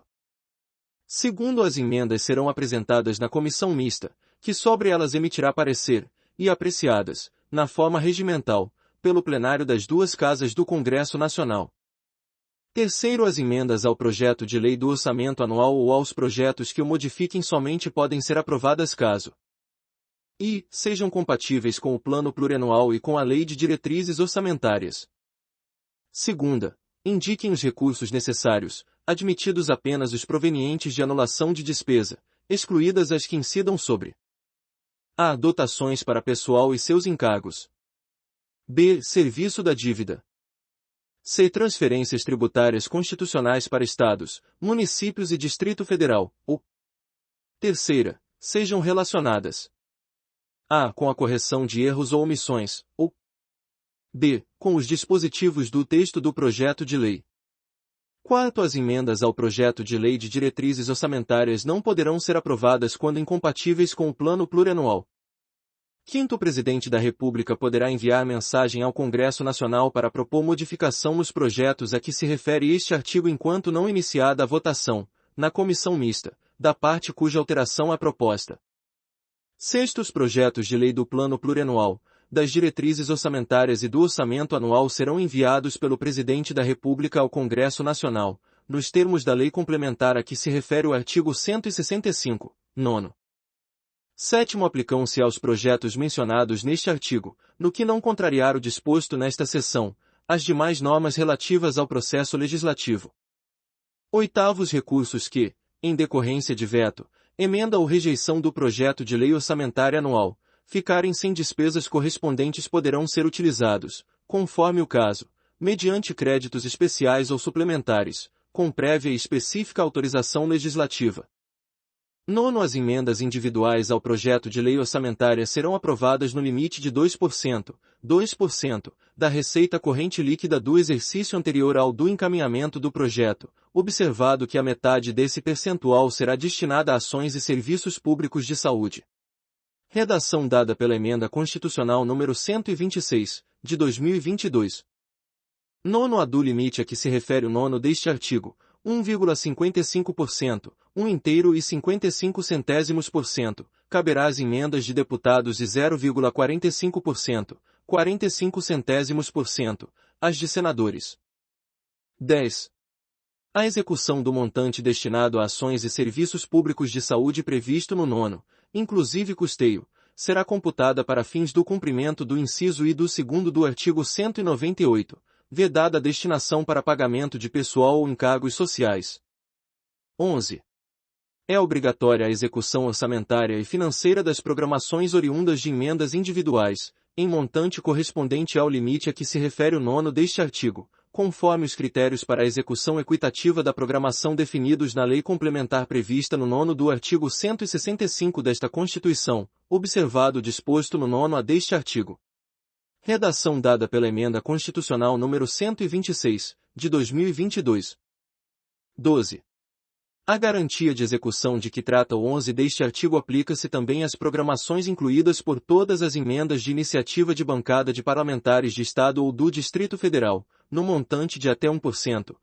Segundo, as emendas serão apresentadas na comissão mista, que sobre elas emitirá parecer, e apreciadas, na forma regimental, pelo plenário das duas casas do Congresso Nacional. Terceiro, as emendas ao projeto de lei do orçamento anual ou aos projetos que o modifiquem somente podem ser aprovadas caso e sejam compatíveis com o Plano Plurianual e com a Lei de Diretrizes Orçamentárias. Segunda, indiquem os recursos necessários, admitidos apenas os provenientes de anulação de despesa, excluídas as que incidam sobre a. Dotações para pessoal e seus encargos. B. Serviço da dívida. C. Transferências tributárias constitucionais para estados, municípios e Distrito Federal, ou terceira, sejam relacionadas a. Com a correção de erros ou omissões, ou b. Com os dispositivos do texto do projeto de lei. Quarto, as emendas ao projeto de lei de diretrizes orçamentárias não poderão ser aprovadas quando incompatíveis com o Plano Plurianual. Quinto, o Presidente da República poderá enviar mensagem ao Congresso Nacional para propor modificação nos projetos a que se refere este artigo enquanto não iniciada a votação, na comissão mista, da parte cuja alteração é proposta. Sexto, os projetos de lei do Plano Plurianual, das diretrizes orçamentárias e do orçamento anual serão enviados pelo Presidente da República ao Congresso Nacional, nos termos da lei complementar a que se refere o artigo 165, 9º. 7º, aplicam-se aos projetos mencionados neste artigo, no que não contrariar o disposto nesta seção, as demais normas relativas ao processo legislativo. 8º, os recursos que, em decorrência de veto, emenda ou rejeição do projeto de lei orçamentária anual, ficarem sem despesas correspondentes poderão ser utilizados, conforme o caso, mediante créditos especiais ou suplementares, com prévia e específica autorização legislativa. 9º, as emendas individuais ao projeto de lei orçamentária serão aprovadas no limite de 2%, da receita corrente líquida do exercício anterior ao do encaminhamento do projeto, observado que a metade desse percentual será destinada a ações e serviços públicos de saúde. Redação dada pela Emenda Constitucional número 126, de 2022. 9º, a do limite a que se refere o 9º deste artigo, 1,55%, 1 inteiro e 55%, caberá às emendas de deputados de 0,45%, 45%, as de senadores. 10. A execução do montante destinado a ações e serviços públicos de saúde previsto no 9º, inclusive custeio, será computada para fins do cumprimento do inciso I do 2º do artigo 198, vedada a destinação para pagamento de pessoal ou encargos sociais. 11. É obrigatória a execução orçamentária e financeira das programações oriundas de emendas individuais, em montante correspondente ao limite a que se refere o 9º deste artigo, conforme os critérios para a execução equitativa da programação definidos na lei complementar prevista no 9º do artigo 165 desta Constituição, observado o disposto no 9º-A deste artigo. Redação dada pela Emenda Constitucional número 126, de 2022. 12. A garantia de execução de que trata o 11 deste artigo aplica-se também às programações incluídas por todas as emendas de iniciativa de bancada de parlamentares de Estado ou do Distrito Federal, no montante de até 1%,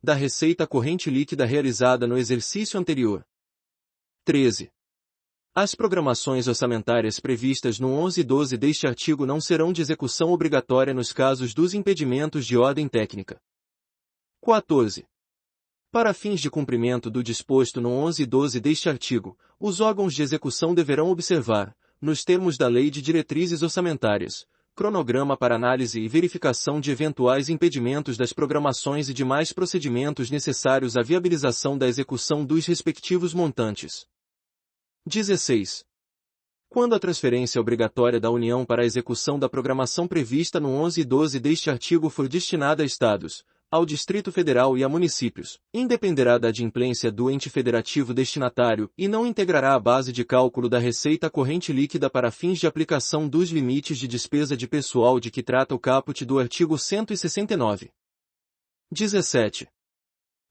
da receita corrente líquida realizada no exercício anterior. 13. As programações orçamentárias previstas no 11 e 12 deste artigo não serão de execução obrigatória nos casos dos impedimentos de ordem técnica. 14. Para fins de cumprimento do disposto no 11 e 12 deste artigo, os órgãos de execução deverão observar, nos termos da Lei de Diretrizes Orçamentárias, cronograma para análise e verificação de eventuais impedimentos das programações e demais procedimentos necessários à viabilização da execução dos respectivos montantes. 16. Quando a transferência obrigatória da União para a execução da programação prevista no 11 e 12 deste artigo for destinada a Estados, ao Distrito Federal e a municípios, independerá da adimplência do ente federativo destinatário e não integrará a base de cálculo da receita corrente líquida para fins de aplicação dos limites de despesa de pessoal de que trata o caput do artigo 169. 17.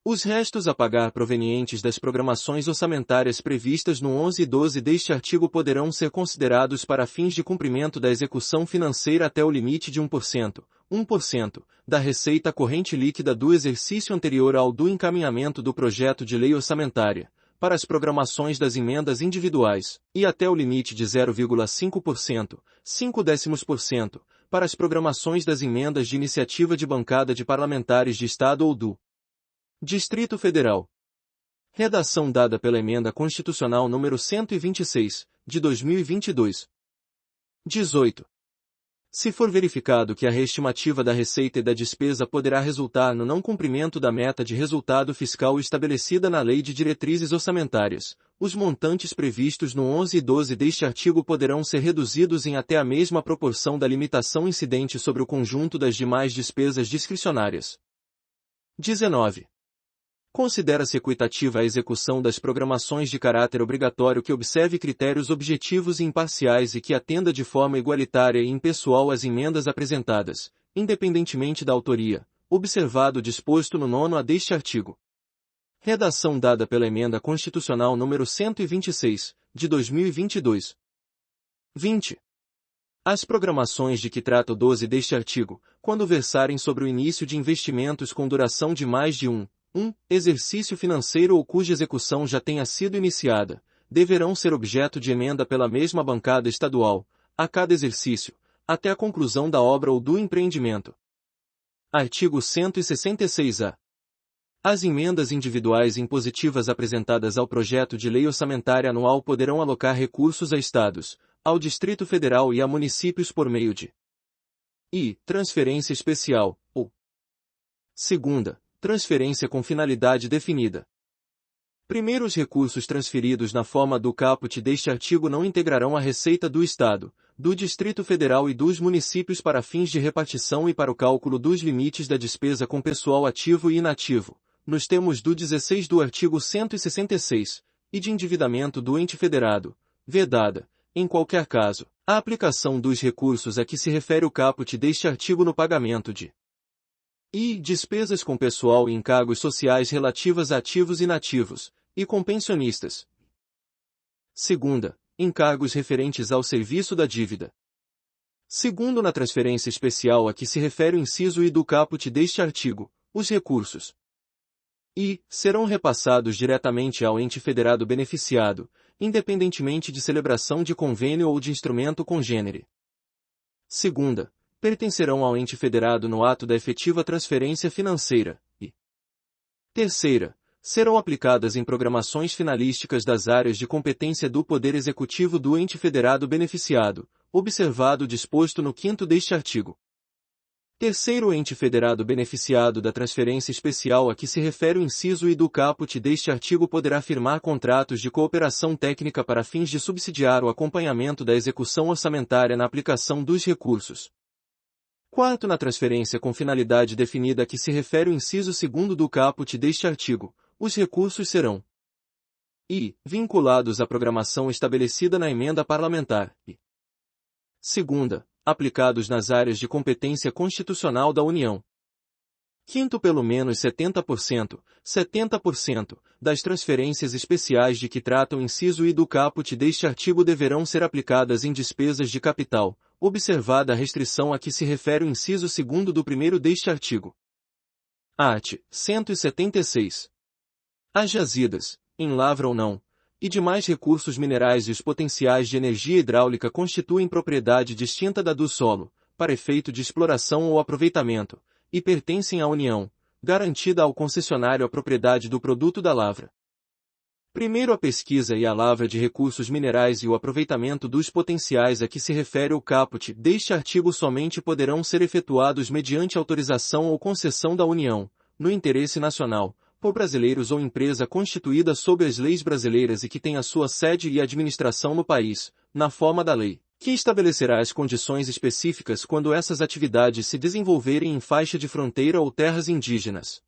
Os restos a pagar provenientes das programações orçamentárias previstas no 11 e 12 deste artigo poderão ser considerados para fins de cumprimento da execução financeira até o limite de 1%, da receita corrente líquida do exercício anterior ao do encaminhamento do projeto de lei orçamentária, para as programações das emendas individuais, e até o limite de 0,5%, para as programações das emendas de iniciativa de bancada de parlamentares de Estado ou do Distrito Federal. Redação dada pela Emenda Constitucional número 126, de 2022. 18. Se for verificado que a reestimativa da receita e da despesa poderá resultar no não cumprimento da meta de resultado fiscal estabelecida na Lei de Diretrizes Orçamentárias, os montantes previstos no 11 e 12 deste artigo poderão ser reduzidos em até a mesma proporção da limitação incidente sobre o conjunto das demais despesas discricionárias. 19. Considera-se equitativa a execução das programações de caráter obrigatório que observe critérios objetivos e imparciais e que atenda de forma igualitária e impessoal às emendas apresentadas, independentemente da autoria, observado o disposto no 9º-A deste artigo. Redação dada pela Emenda Constitucional número 126, de 2022. 20. As programações de que trata o 12 deste artigo, quando versarem sobre o início de investimentos com duração de mais de um exercício financeiro ou cuja execução já tenha sido iniciada, deverão ser objeto de emenda pela mesma bancada estadual, a cada exercício, até a conclusão da obra ou do empreendimento. Artigo 166-A. As emendas individuais impositivas apresentadas ao projeto de lei orçamentária anual poderão alocar recursos a estados, ao Distrito Federal e a municípios por meio de transferência especial, ou segunda, transferência com finalidade definida. Primeiro, os recursos transferidos na forma do caput deste artigo não integrarão a receita do Estado, do Distrito Federal e dos municípios para fins de repartição e para o cálculo dos limites da despesa com pessoal ativo e inativo, nos termos do 16 do artigo 166, e de endividamento do ente federado, vedada, em qualquer caso, a aplicação dos recursos a que se refere o caput deste artigo no pagamento de despesas com pessoal e encargos sociais relativas a ativos e inativos, e com pensionistas. Segunda, encargos referentes ao serviço da dívida. Segundo, na transferência especial a que se refere o inciso I do caput deste artigo, os recursos serão repassados diretamente ao ente federado beneficiado, independentemente de celebração de convênio ou de instrumento congênere. Segunda, pertencerão ao ente federado no ato da efetiva transferência financeira, e terceira, serão aplicadas em programações finalísticas das áreas de competência do Poder Executivo do ente federado beneficiado, observado o disposto no 5º deste artigo. Terceiro, o ente federado beneficiado da transferência especial a que se refere o inciso I do caput deste artigo poderá firmar contratos de cooperação técnica para fins de subsidiar o acompanhamento da execução orçamentária na aplicação dos recursos. Quarto, na transferência com finalidade definida a que se refere o inciso 2º do caput deste artigo, os recursos serão vinculados à programação estabelecida na emenda parlamentar e segunda, aplicados nas áreas de competência constitucional da União. Quinto, pelo menos 70% das transferências especiais de que trata o inciso I do caput deste artigo deverão ser aplicadas em despesas de capital, observada a restrição a que se refere o inciso 2º do 1º deste artigo. Art. 176. As jazidas, em lavra ou não, e demais recursos minerais e os potenciais de energia hidráulica constituem propriedade distinta da do solo, para efeito de exploração ou aproveitamento, e pertencem à União, garantida ao concessionário a propriedade do produto da lavra. Primeiro, a pesquisa e a lavra de recursos minerais e o aproveitamento dos potenciais a que se refere o caput deste artigo somente poderão ser efetuados mediante autorização ou concessão da União, no interesse nacional, por brasileiros ou empresa constituída sob as leis brasileiras e que tenha sua sede e administração no país, na forma da lei, que estabelecerá as condições específicas quando essas atividades se desenvolverem em faixa de fronteira ou terras indígenas.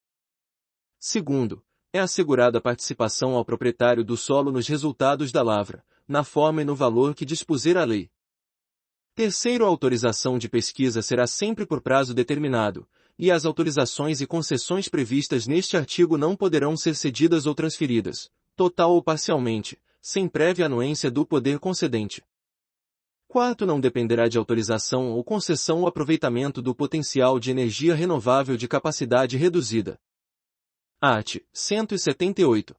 Segundo, é assegurada a participação ao proprietário do solo nos resultados da lavra, na forma e no valor que dispuser a lei. Terceiro, a autorização de pesquisa será sempre por prazo determinado, e as autorizações e concessões previstas neste artigo não poderão ser cedidas ou transferidas, total ou parcialmente, sem prévia anuência do poder concedente. Quarto, não dependerá de autorização ou concessão o aproveitamento do potencial de energia renovável de capacidade reduzida. Art. 178.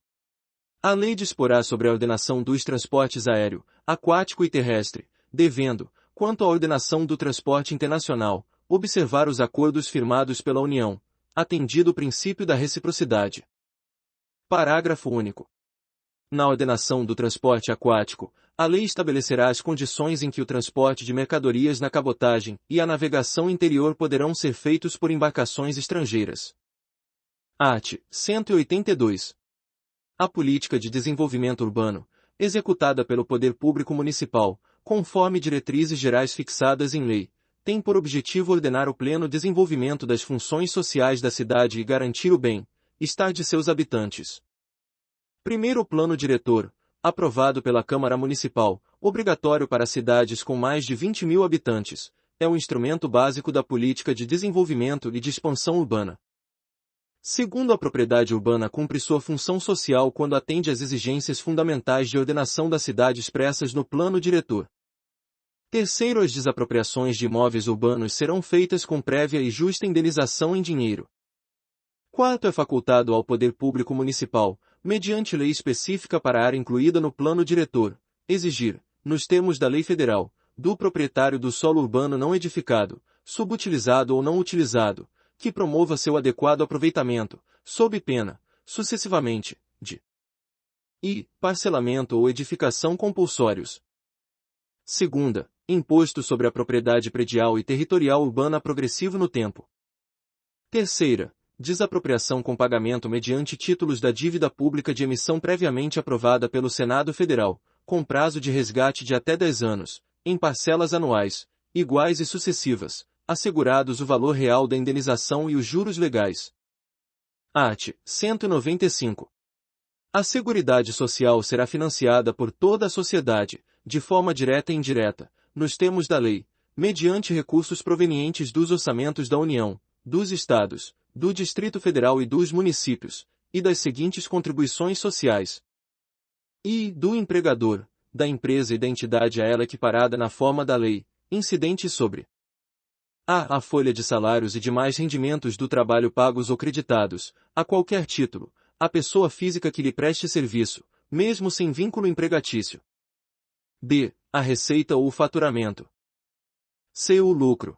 A lei disporá sobre a ordenação dos transportes aéreo, aquático e terrestre, devendo, quanto à ordenação do transporte internacional, observar os acordos firmados pela União, atendido o princípio da reciprocidade. Parágrafo único. Na ordenação do transporte aquático, a lei estabelecerá as condições em que o transporte de mercadorias na cabotagem e a navegação interior poderão ser feitos por embarcações estrangeiras. Art. 182. A política de desenvolvimento urbano, executada pelo Poder Público Municipal, conforme diretrizes gerais fixadas em lei, tem por objetivo ordenar o pleno desenvolvimento das funções sociais da cidade e garantir o bem-estar de seus habitantes. Primeiro, o plano diretor, aprovado pela Câmara Municipal, obrigatório para cidades com mais de 20.000 habitantes, é o instrumento básico da política de desenvolvimento e de expansão urbana. Segundo, a propriedade urbana cumpre sua função social quando atende às exigências fundamentais de ordenação da cidade expressas no plano diretor. Terceiro, as desapropriações de imóveis urbanos serão feitas com prévia e justa indenização em dinheiro. Quarto, é facultado ao Poder Público Municipal, mediante lei específica para a área incluída no plano diretor, exigir, nos termos da lei federal, do proprietário do solo urbano não edificado, subutilizado ou não utilizado, que promova seu adequado aproveitamento, sob pena, sucessivamente, de I. Parcelamento ou edificação compulsórios. Segunda, imposto sobre a propriedade predial e territorial urbana progressivo no tempo. Terceira, desapropriação com pagamento mediante títulos da dívida pública de emissão previamente aprovada pelo Senado Federal, com prazo de resgate de até 10 anos, em parcelas anuais, iguais e sucessivas, assegurados o valor real da indenização e os juros legais. Art. 195. A Seguridade Social será financiada por toda a sociedade, de forma direta e indireta, nos termos da lei, mediante recursos provenientes dos orçamentos da União, dos Estados, do Distrito Federal e dos municípios, e das seguintes contribuições sociais. I. Do empregador, da empresa e da entidade a ela equiparada na forma da lei, incidentes sobre a folha de salários e demais rendimentos do trabalho pagos ou creditados, a qualquer título, a pessoa física que lhe preste serviço, mesmo sem vínculo empregatício. B. A receita ou o faturamento. C. O lucro.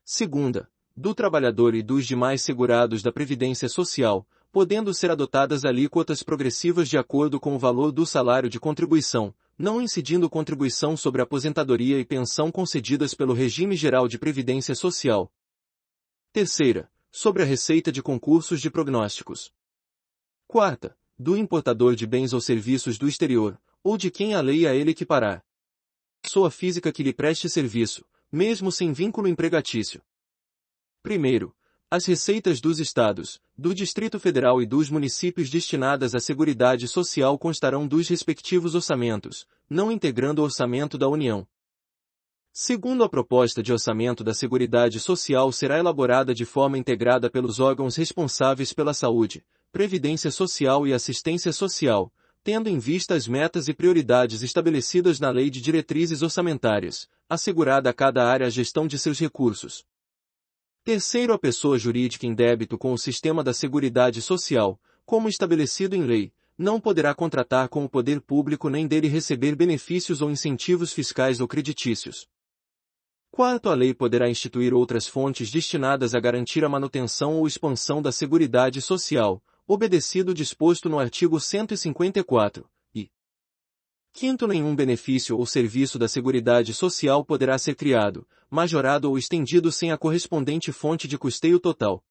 Segunda, do trabalhador e dos demais segurados da Previdência Social, podendo ser adotadas alíquotas progressivas de acordo com o valor do salário de contribuição, não incidindo contribuição sobre aposentadoria e pensão concedidas pelo Regime Geral de Previdência Social. Terceira, sobre a receita de concursos de prognósticos. Quarta, do importador de bens ou serviços do exterior, ou de quem a lei a ele equiparar. Pessoa física que lhe preste serviço, mesmo sem vínculo empregatício. Primeiro, as receitas dos Estados, do Distrito Federal e dos municípios destinadas à Seguridade Social constarão dos respectivos orçamentos, não integrando o orçamento da União. Segundo, a proposta de orçamento da Seguridade Social será elaborada de forma integrada pelos órgãos responsáveis pela saúde, previdência social e assistência social, tendo em vista as metas e prioridades estabelecidas na Lei de Diretrizes Orçamentárias, assegurada a cada área a gestão de seus recursos. Terceiro, a pessoa jurídica em débito com o sistema da Seguridade Social, como estabelecido em lei, não poderá contratar com o poder público nem dele receber benefícios ou incentivos fiscais ou creditícios. Quarto, a lei poderá instituir outras fontes destinadas a garantir a manutenção ou expansão da Seguridade Social, obedecido o disposto no artigo 154, e quinto, nenhum benefício ou serviço da Seguridade Social poderá ser criado, majorado ou estendido sem a correspondente fonte de custeio total.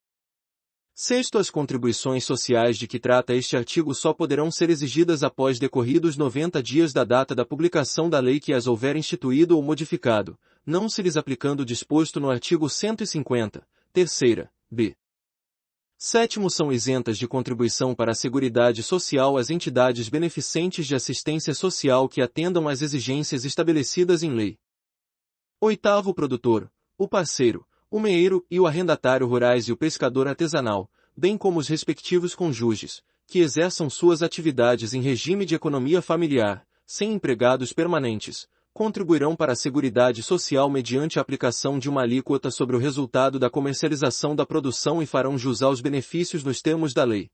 Sexto, as contribuições sociais de que trata este artigo só poderão ser exigidas após decorridos 90 dias da data da publicação da lei que as houver instituído ou modificado, não se lhes aplicando o disposto no artigo 150, terceira, b. Sétimo, são isentas de contribuição para a Seguridade Social as entidades beneficentes de assistência social que atendam às exigências estabelecidas em lei. Oitavo, o produtor, o parceiro, o meeiro e o arrendatário rurais e o pescador artesanal, bem como os respectivos cônjuges, que exerçam suas atividades em regime de economia familiar, sem empregados permanentes, contribuirão para a Seguridade Social mediante a aplicação de uma alíquota sobre o resultado da comercialização da produção e farão jus aos benefícios nos termos da lei.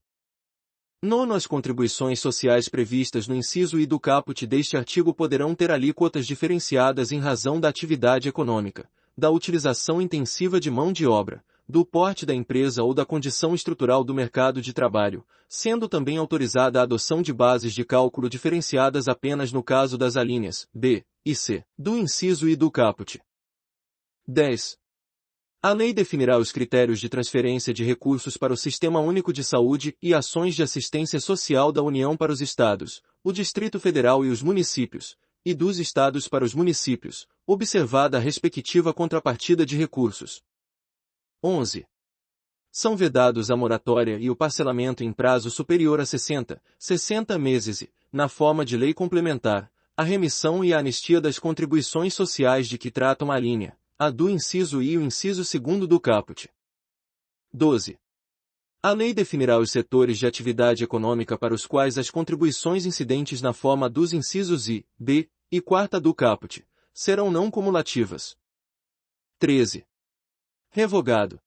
Nono, as contribuições sociais previstas no inciso I do caput deste artigo poderão ter alíquotas diferenciadas em razão da atividade econômica, da utilização intensiva de mão de obra, do porte da empresa ou da condição estrutural do mercado de trabalho, sendo também autorizada a adoção de bases de cálculo diferenciadas apenas no caso das alíneas B e C do inciso I do caput. 10. A lei definirá os critérios de transferência de recursos para o Sistema Único de Saúde e ações de assistência social da União para os Estados, o Distrito Federal e os municípios, e dos Estados para os municípios, observada a respectiva contrapartida de recursos. 11. São vedados a moratória e o parcelamento em prazo superior a 60 meses e, na forma de lei complementar, a remissão e a anistia das contribuições sociais de que tratam a linha A do inciso I e o inciso 2º do caput. 12. A lei definirá os setores de atividade econômica para os quais as contribuições incidentes na forma dos incisos I, B e 4ª do caput serão não cumulativas. 13. Revogado.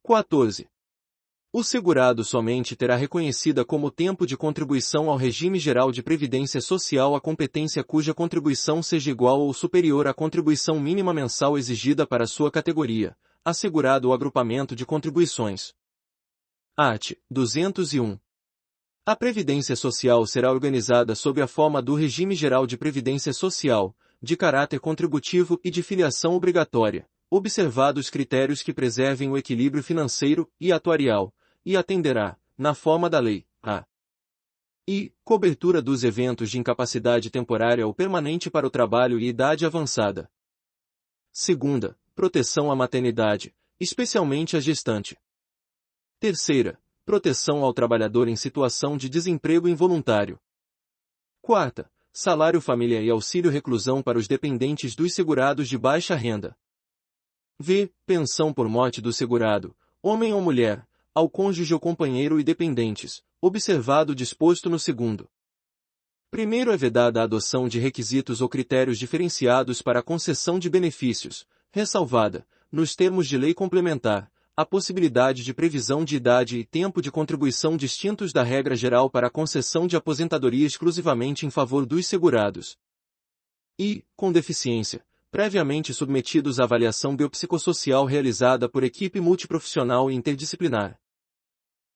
14. O segurado somente terá reconhecida como tempo de contribuição ao regime geral de previdência social a competência cuja contribuição seja igual ou superior à contribuição mínima mensal exigida para sua categoria, assegurado o agrupamento de contribuições. Art. 201. A Previdência Social será organizada sob a forma do Regime Geral de Previdência Social, de caráter contributivo e de filiação obrigatória, observados critérios que preservem o equilíbrio financeiro e atuarial, e atenderá, na forma da lei, a cobertura dos eventos de incapacidade temporária ou permanente para o trabalho e idade avançada. Segunda, proteção à maternidade, especialmente à gestante. Terceira, proteção ao trabalhador em situação de desemprego involuntário. Quarta, salário família e auxílio reclusão para os dependentes dos segurados de baixa renda. V. Pensão por morte do segurado, homem ou mulher, ao cônjuge ou companheiro e dependentes, observado o disposto no segundo. Primeiro é vedada a adoção de requisitos ou critérios diferenciados para a concessão de benefícios, ressalvada, nos termos de lei complementar, a possibilidade de previsão de idade e tempo de contribuição distintos da regra geral para a concessão de aposentadoria exclusivamente em favor dos segurados. E, com deficiência, previamente submetidos à avaliação biopsicossocial realizada por equipe multiprofissional e interdisciplinar.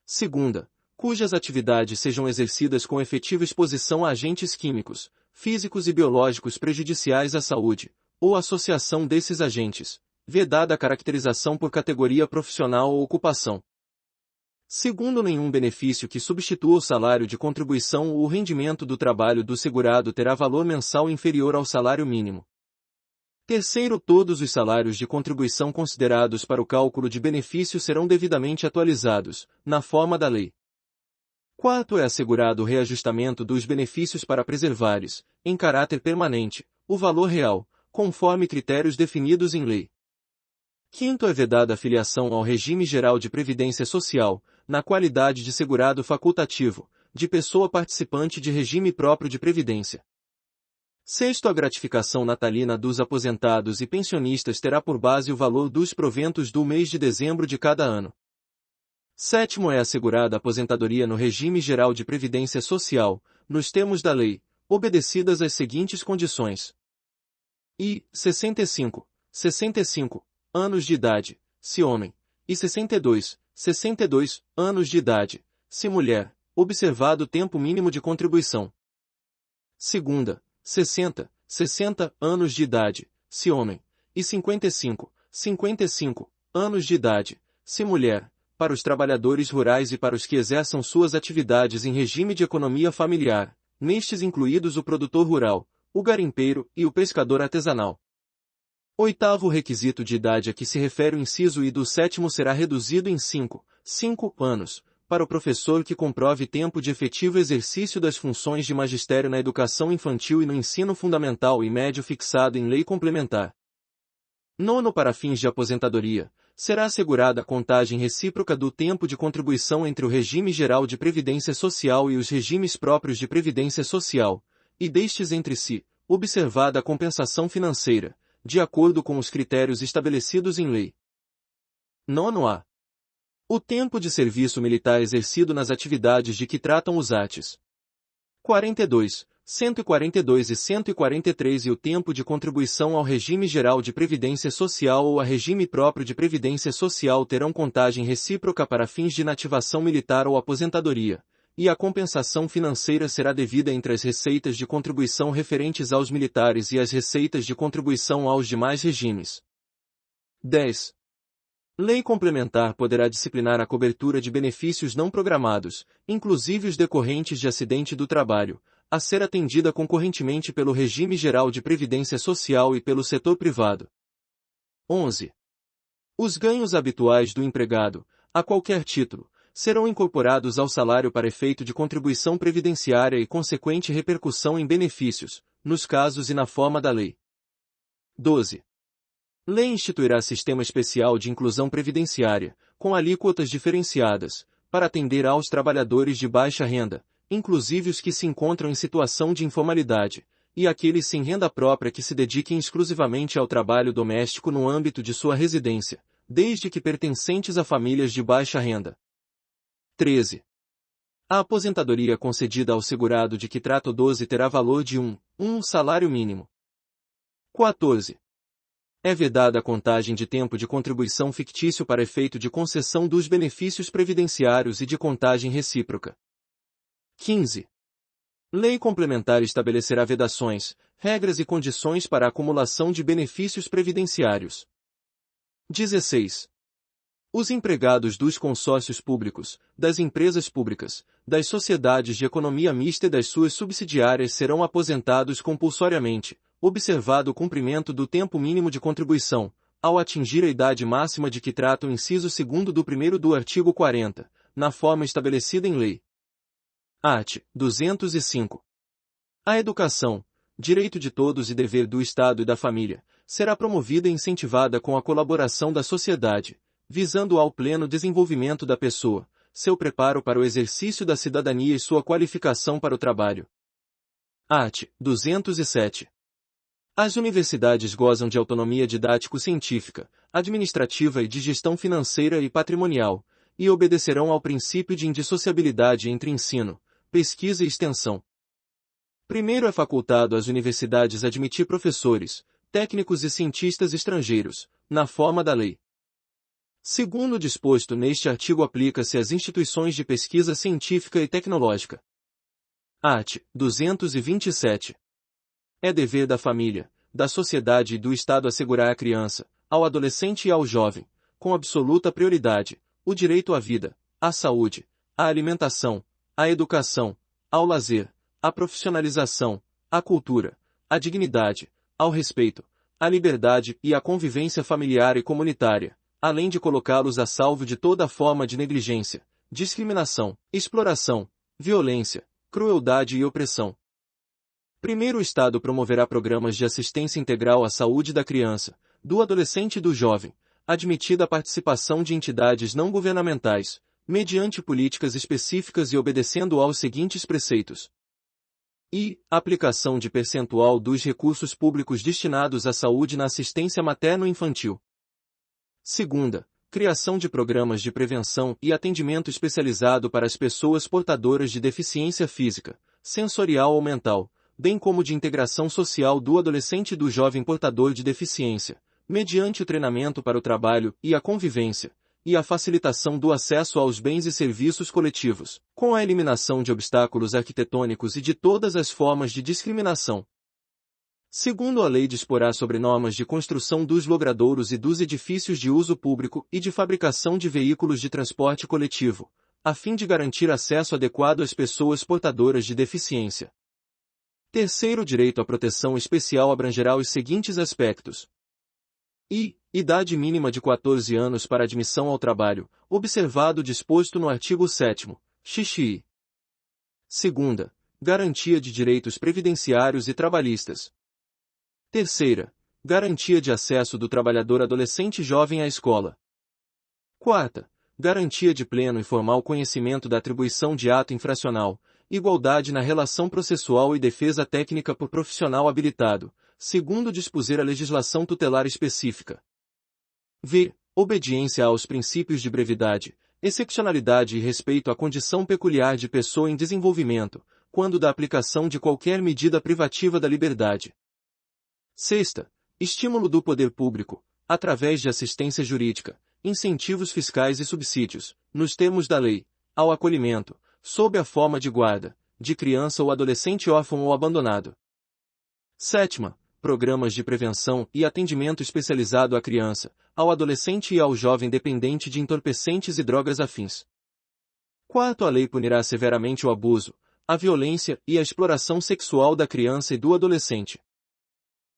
Segunda, cujas atividades sejam exercidas com efetiva exposição a agentes químicos, físicos e biológicos prejudiciais à saúde, ou associação desses agentes, vedada a caracterização por categoria profissional ou ocupação. Segundo, nenhum benefício que substitua o salário de contribuição ou o rendimento do trabalho do segurado terá valor mensal inferior ao salário mínimo. Terceiro, todos os salários de contribuição considerados para o cálculo de benefício serão devidamente atualizados, na forma da lei. Quarto, é assegurado o reajustamento dos benefícios para preservar-lhes, em caráter permanente, o valor real, conforme critérios definidos em lei. Quinto, é vedada a filiação ao Regime Geral de Previdência Social, na qualidade de segurado facultativo, de pessoa participante de regime próprio de previdência. Sexto, a gratificação natalina dos aposentados e pensionistas terá por base o valor dos proventos do mês de dezembro de cada ano. Sétimo, é assegurada a aposentadoria no Regime Geral de Previdência Social, nos termos da lei, obedecidas as seguintes condições. 65 anos de idade, se homem, e 62 anos de idade, se mulher, observado o tempo mínimo de contribuição. Segunda, 60 anos de idade, se homem, e 55 anos de idade, se mulher, para os trabalhadores rurais e para os que exerçam suas atividades em regime de economia familiar, nestes incluídos o produtor rural, o garimpeiro e o pescador artesanal. Oitavo, requisito de idade a que se refere o inciso I do sétimo será reduzido em 5 anos, para o professor que comprove tempo de efetivo exercício das funções de magistério na educação infantil e no ensino fundamental e médio fixado em lei complementar. Nono, para fins de aposentadoria, será assegurada a contagem recíproca do tempo de contribuição entre o Regime Geral de Previdência Social e os regimes próprios de Previdência Social, e destes entre si, observada a compensação financeira, de acordo com os critérios estabelecidos em lei. Nono a. O tempo de serviço militar exercido nas atividades de que tratam os arts. 42, 142 e 143 e o tempo de contribuição ao Regime Geral de Previdência Social ou a regime próprio de Previdência Social terão contagem recíproca para fins de inativação militar ou aposentadoria, e a compensação financeira será devida entre as receitas de contribuição referentes aos militares e as receitas de contribuição aos demais regimes. 10. Lei complementar poderá disciplinar a cobertura de benefícios não programados, inclusive os decorrentes de acidente do trabalho, a ser atendida concorrentemente pelo Regime Geral de Previdência Social e pelo setor privado. 11. Os ganhos habituais do empregado, a qualquer título, serão incorporados ao salário para efeito de contribuição previdenciária e consequente repercussão em benefícios, nos casos e na forma da lei. 12. Lei instituirá sistema especial de inclusão previdenciária, com alíquotas diferenciadas, para atender aos trabalhadores de baixa renda, inclusive os que se encontram em situação de informalidade, e aqueles sem renda própria que se dediquem exclusivamente ao trabalho doméstico no âmbito de sua residência, desde que pertencentes a famílias de baixa renda. 13. A aposentadoria concedida ao segurado de que trata o 12 terá valor de um salário mínimo. 14. É vedada a contagem de tempo de contribuição fictício para efeito de concessão dos benefícios previdenciários e de contagem recíproca. 15. Lei complementar estabelecerá vedações, regras e condições para a acumulação de benefícios previdenciários. 16. Os empregados dos consórcios públicos, das empresas públicas, das sociedades de economia mista e das suas subsidiárias serão aposentados compulsoriamente, observado o cumprimento do tempo mínimo de contribuição, ao atingir a idade máxima de que trata o inciso 2º do 1º do artigo 40, na forma estabelecida em lei. Art. 205. A educação, direito de todos e dever do Estado e da família, será promovida e incentivada com a colaboração da sociedade, visando ao pleno desenvolvimento da pessoa, seu preparo para o exercício da cidadania e sua qualificação para o trabalho. Art. 207. As universidades gozam de autonomia didático-científica, administrativa e de gestão financeira e patrimonial, e obedecerão ao princípio de indissociabilidade entre ensino, pesquisa e extensão. Primeiro é facultado às universidades admitir professores, técnicos e cientistas estrangeiros, na forma da lei. Segundo o disposto neste artigo aplica-se às instituições de pesquisa científica e tecnológica. Art. 227. É dever da família, da sociedade e do Estado assegurar à criança, ao adolescente e ao jovem, com absoluta prioridade, o direito à vida, à saúde, à alimentação, à educação, ao lazer, à profissionalização, à cultura, à dignidade, ao respeito, à liberdade e à convivência familiar e comunitária, além de colocá-los a salvo de toda forma de negligência, discriminação, exploração, violência, crueldade e opressão. Primeiro, o Estado promoverá programas de assistência integral à saúde da criança, do adolescente e do jovem, admitida a participação de entidades não governamentais, mediante políticas específicas e obedecendo aos seguintes preceitos. E, aplicação de percentual dos recursos públicos destinados à saúde na assistência materno-infantil. Segunda, criação de programas de prevenção e atendimento especializado para as pessoas portadoras de deficiência física, sensorial ou mental, bem como de integração social do adolescente e do jovem portador de deficiência, mediante o treinamento para o trabalho e a convivência, e a facilitação do acesso aos bens e serviços coletivos, com a eliminação de obstáculos arquitetônicos e de todas as formas de discriminação. Segundo, a lei disporá sobre normas de construção dos logradouros e dos edifícios de uso público e de fabricação de veículos de transporte coletivo, a fim de garantir acesso adequado às pessoas portadoras de deficiência. Terceiro, o direito à proteção especial abrangerá os seguintes aspectos. Idade mínima de 14 anos para admissão ao trabalho, observado o disposto no artigo 7º, xxi. Segunda, garantia de direitos previdenciários e trabalhistas. Terceira, garantia de acesso do trabalhador adolescente jovem à escola. Quarta, garantia de pleno e formal conhecimento da atribuição de ato infracional, igualdade na relação processual e defesa técnica por profissional habilitado, segundo dispuser a legislação tutelar específica. V. Obediência aos princípios de brevidade, excepcionalidade e respeito à condição peculiar de pessoa em desenvolvimento, quando da aplicação de qualquer medida privativa da liberdade. Sexta, estímulo do poder público, através de assistência jurídica, incentivos fiscais e subsídios, nos termos da lei, ao acolhimento, sob a forma de guarda, de criança ou adolescente órfão ou abandonado. Sétima, programas de prevenção e atendimento especializado à criança, ao adolescente e ao jovem dependente de entorpecentes e drogas afins. Quarto, a lei punirá severamente o abuso, a violência e a exploração sexual da criança e do adolescente.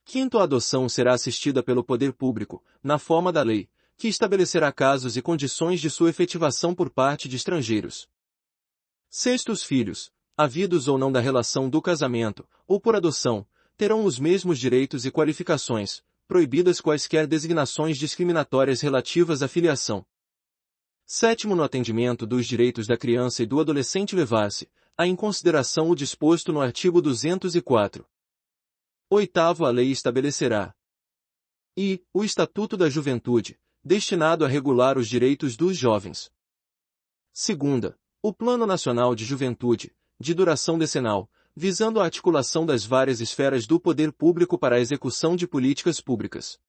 Quinto, a adoção será assistida pelo poder público, na forma da lei, que estabelecerá casos e condições de sua efetivação por parte de estrangeiros. Sexto, os filhos, havidos ou não da relação do casamento, ou por adoção, terão os mesmos direitos e qualificações, proibidas quaisquer designações discriminatórias relativas à filiação. Sétimo, no atendimento dos direitos da criança e do adolescente levar-se, em consideração o disposto no artigo 204. Oitavo, a lei estabelecerá o Estatuto da Juventude, destinado a regular os direitos dos jovens. Segunda, o Plano Nacional de Juventude, de duração decenal, visando a articulação das várias esferas do poder público para a execução de políticas públicas.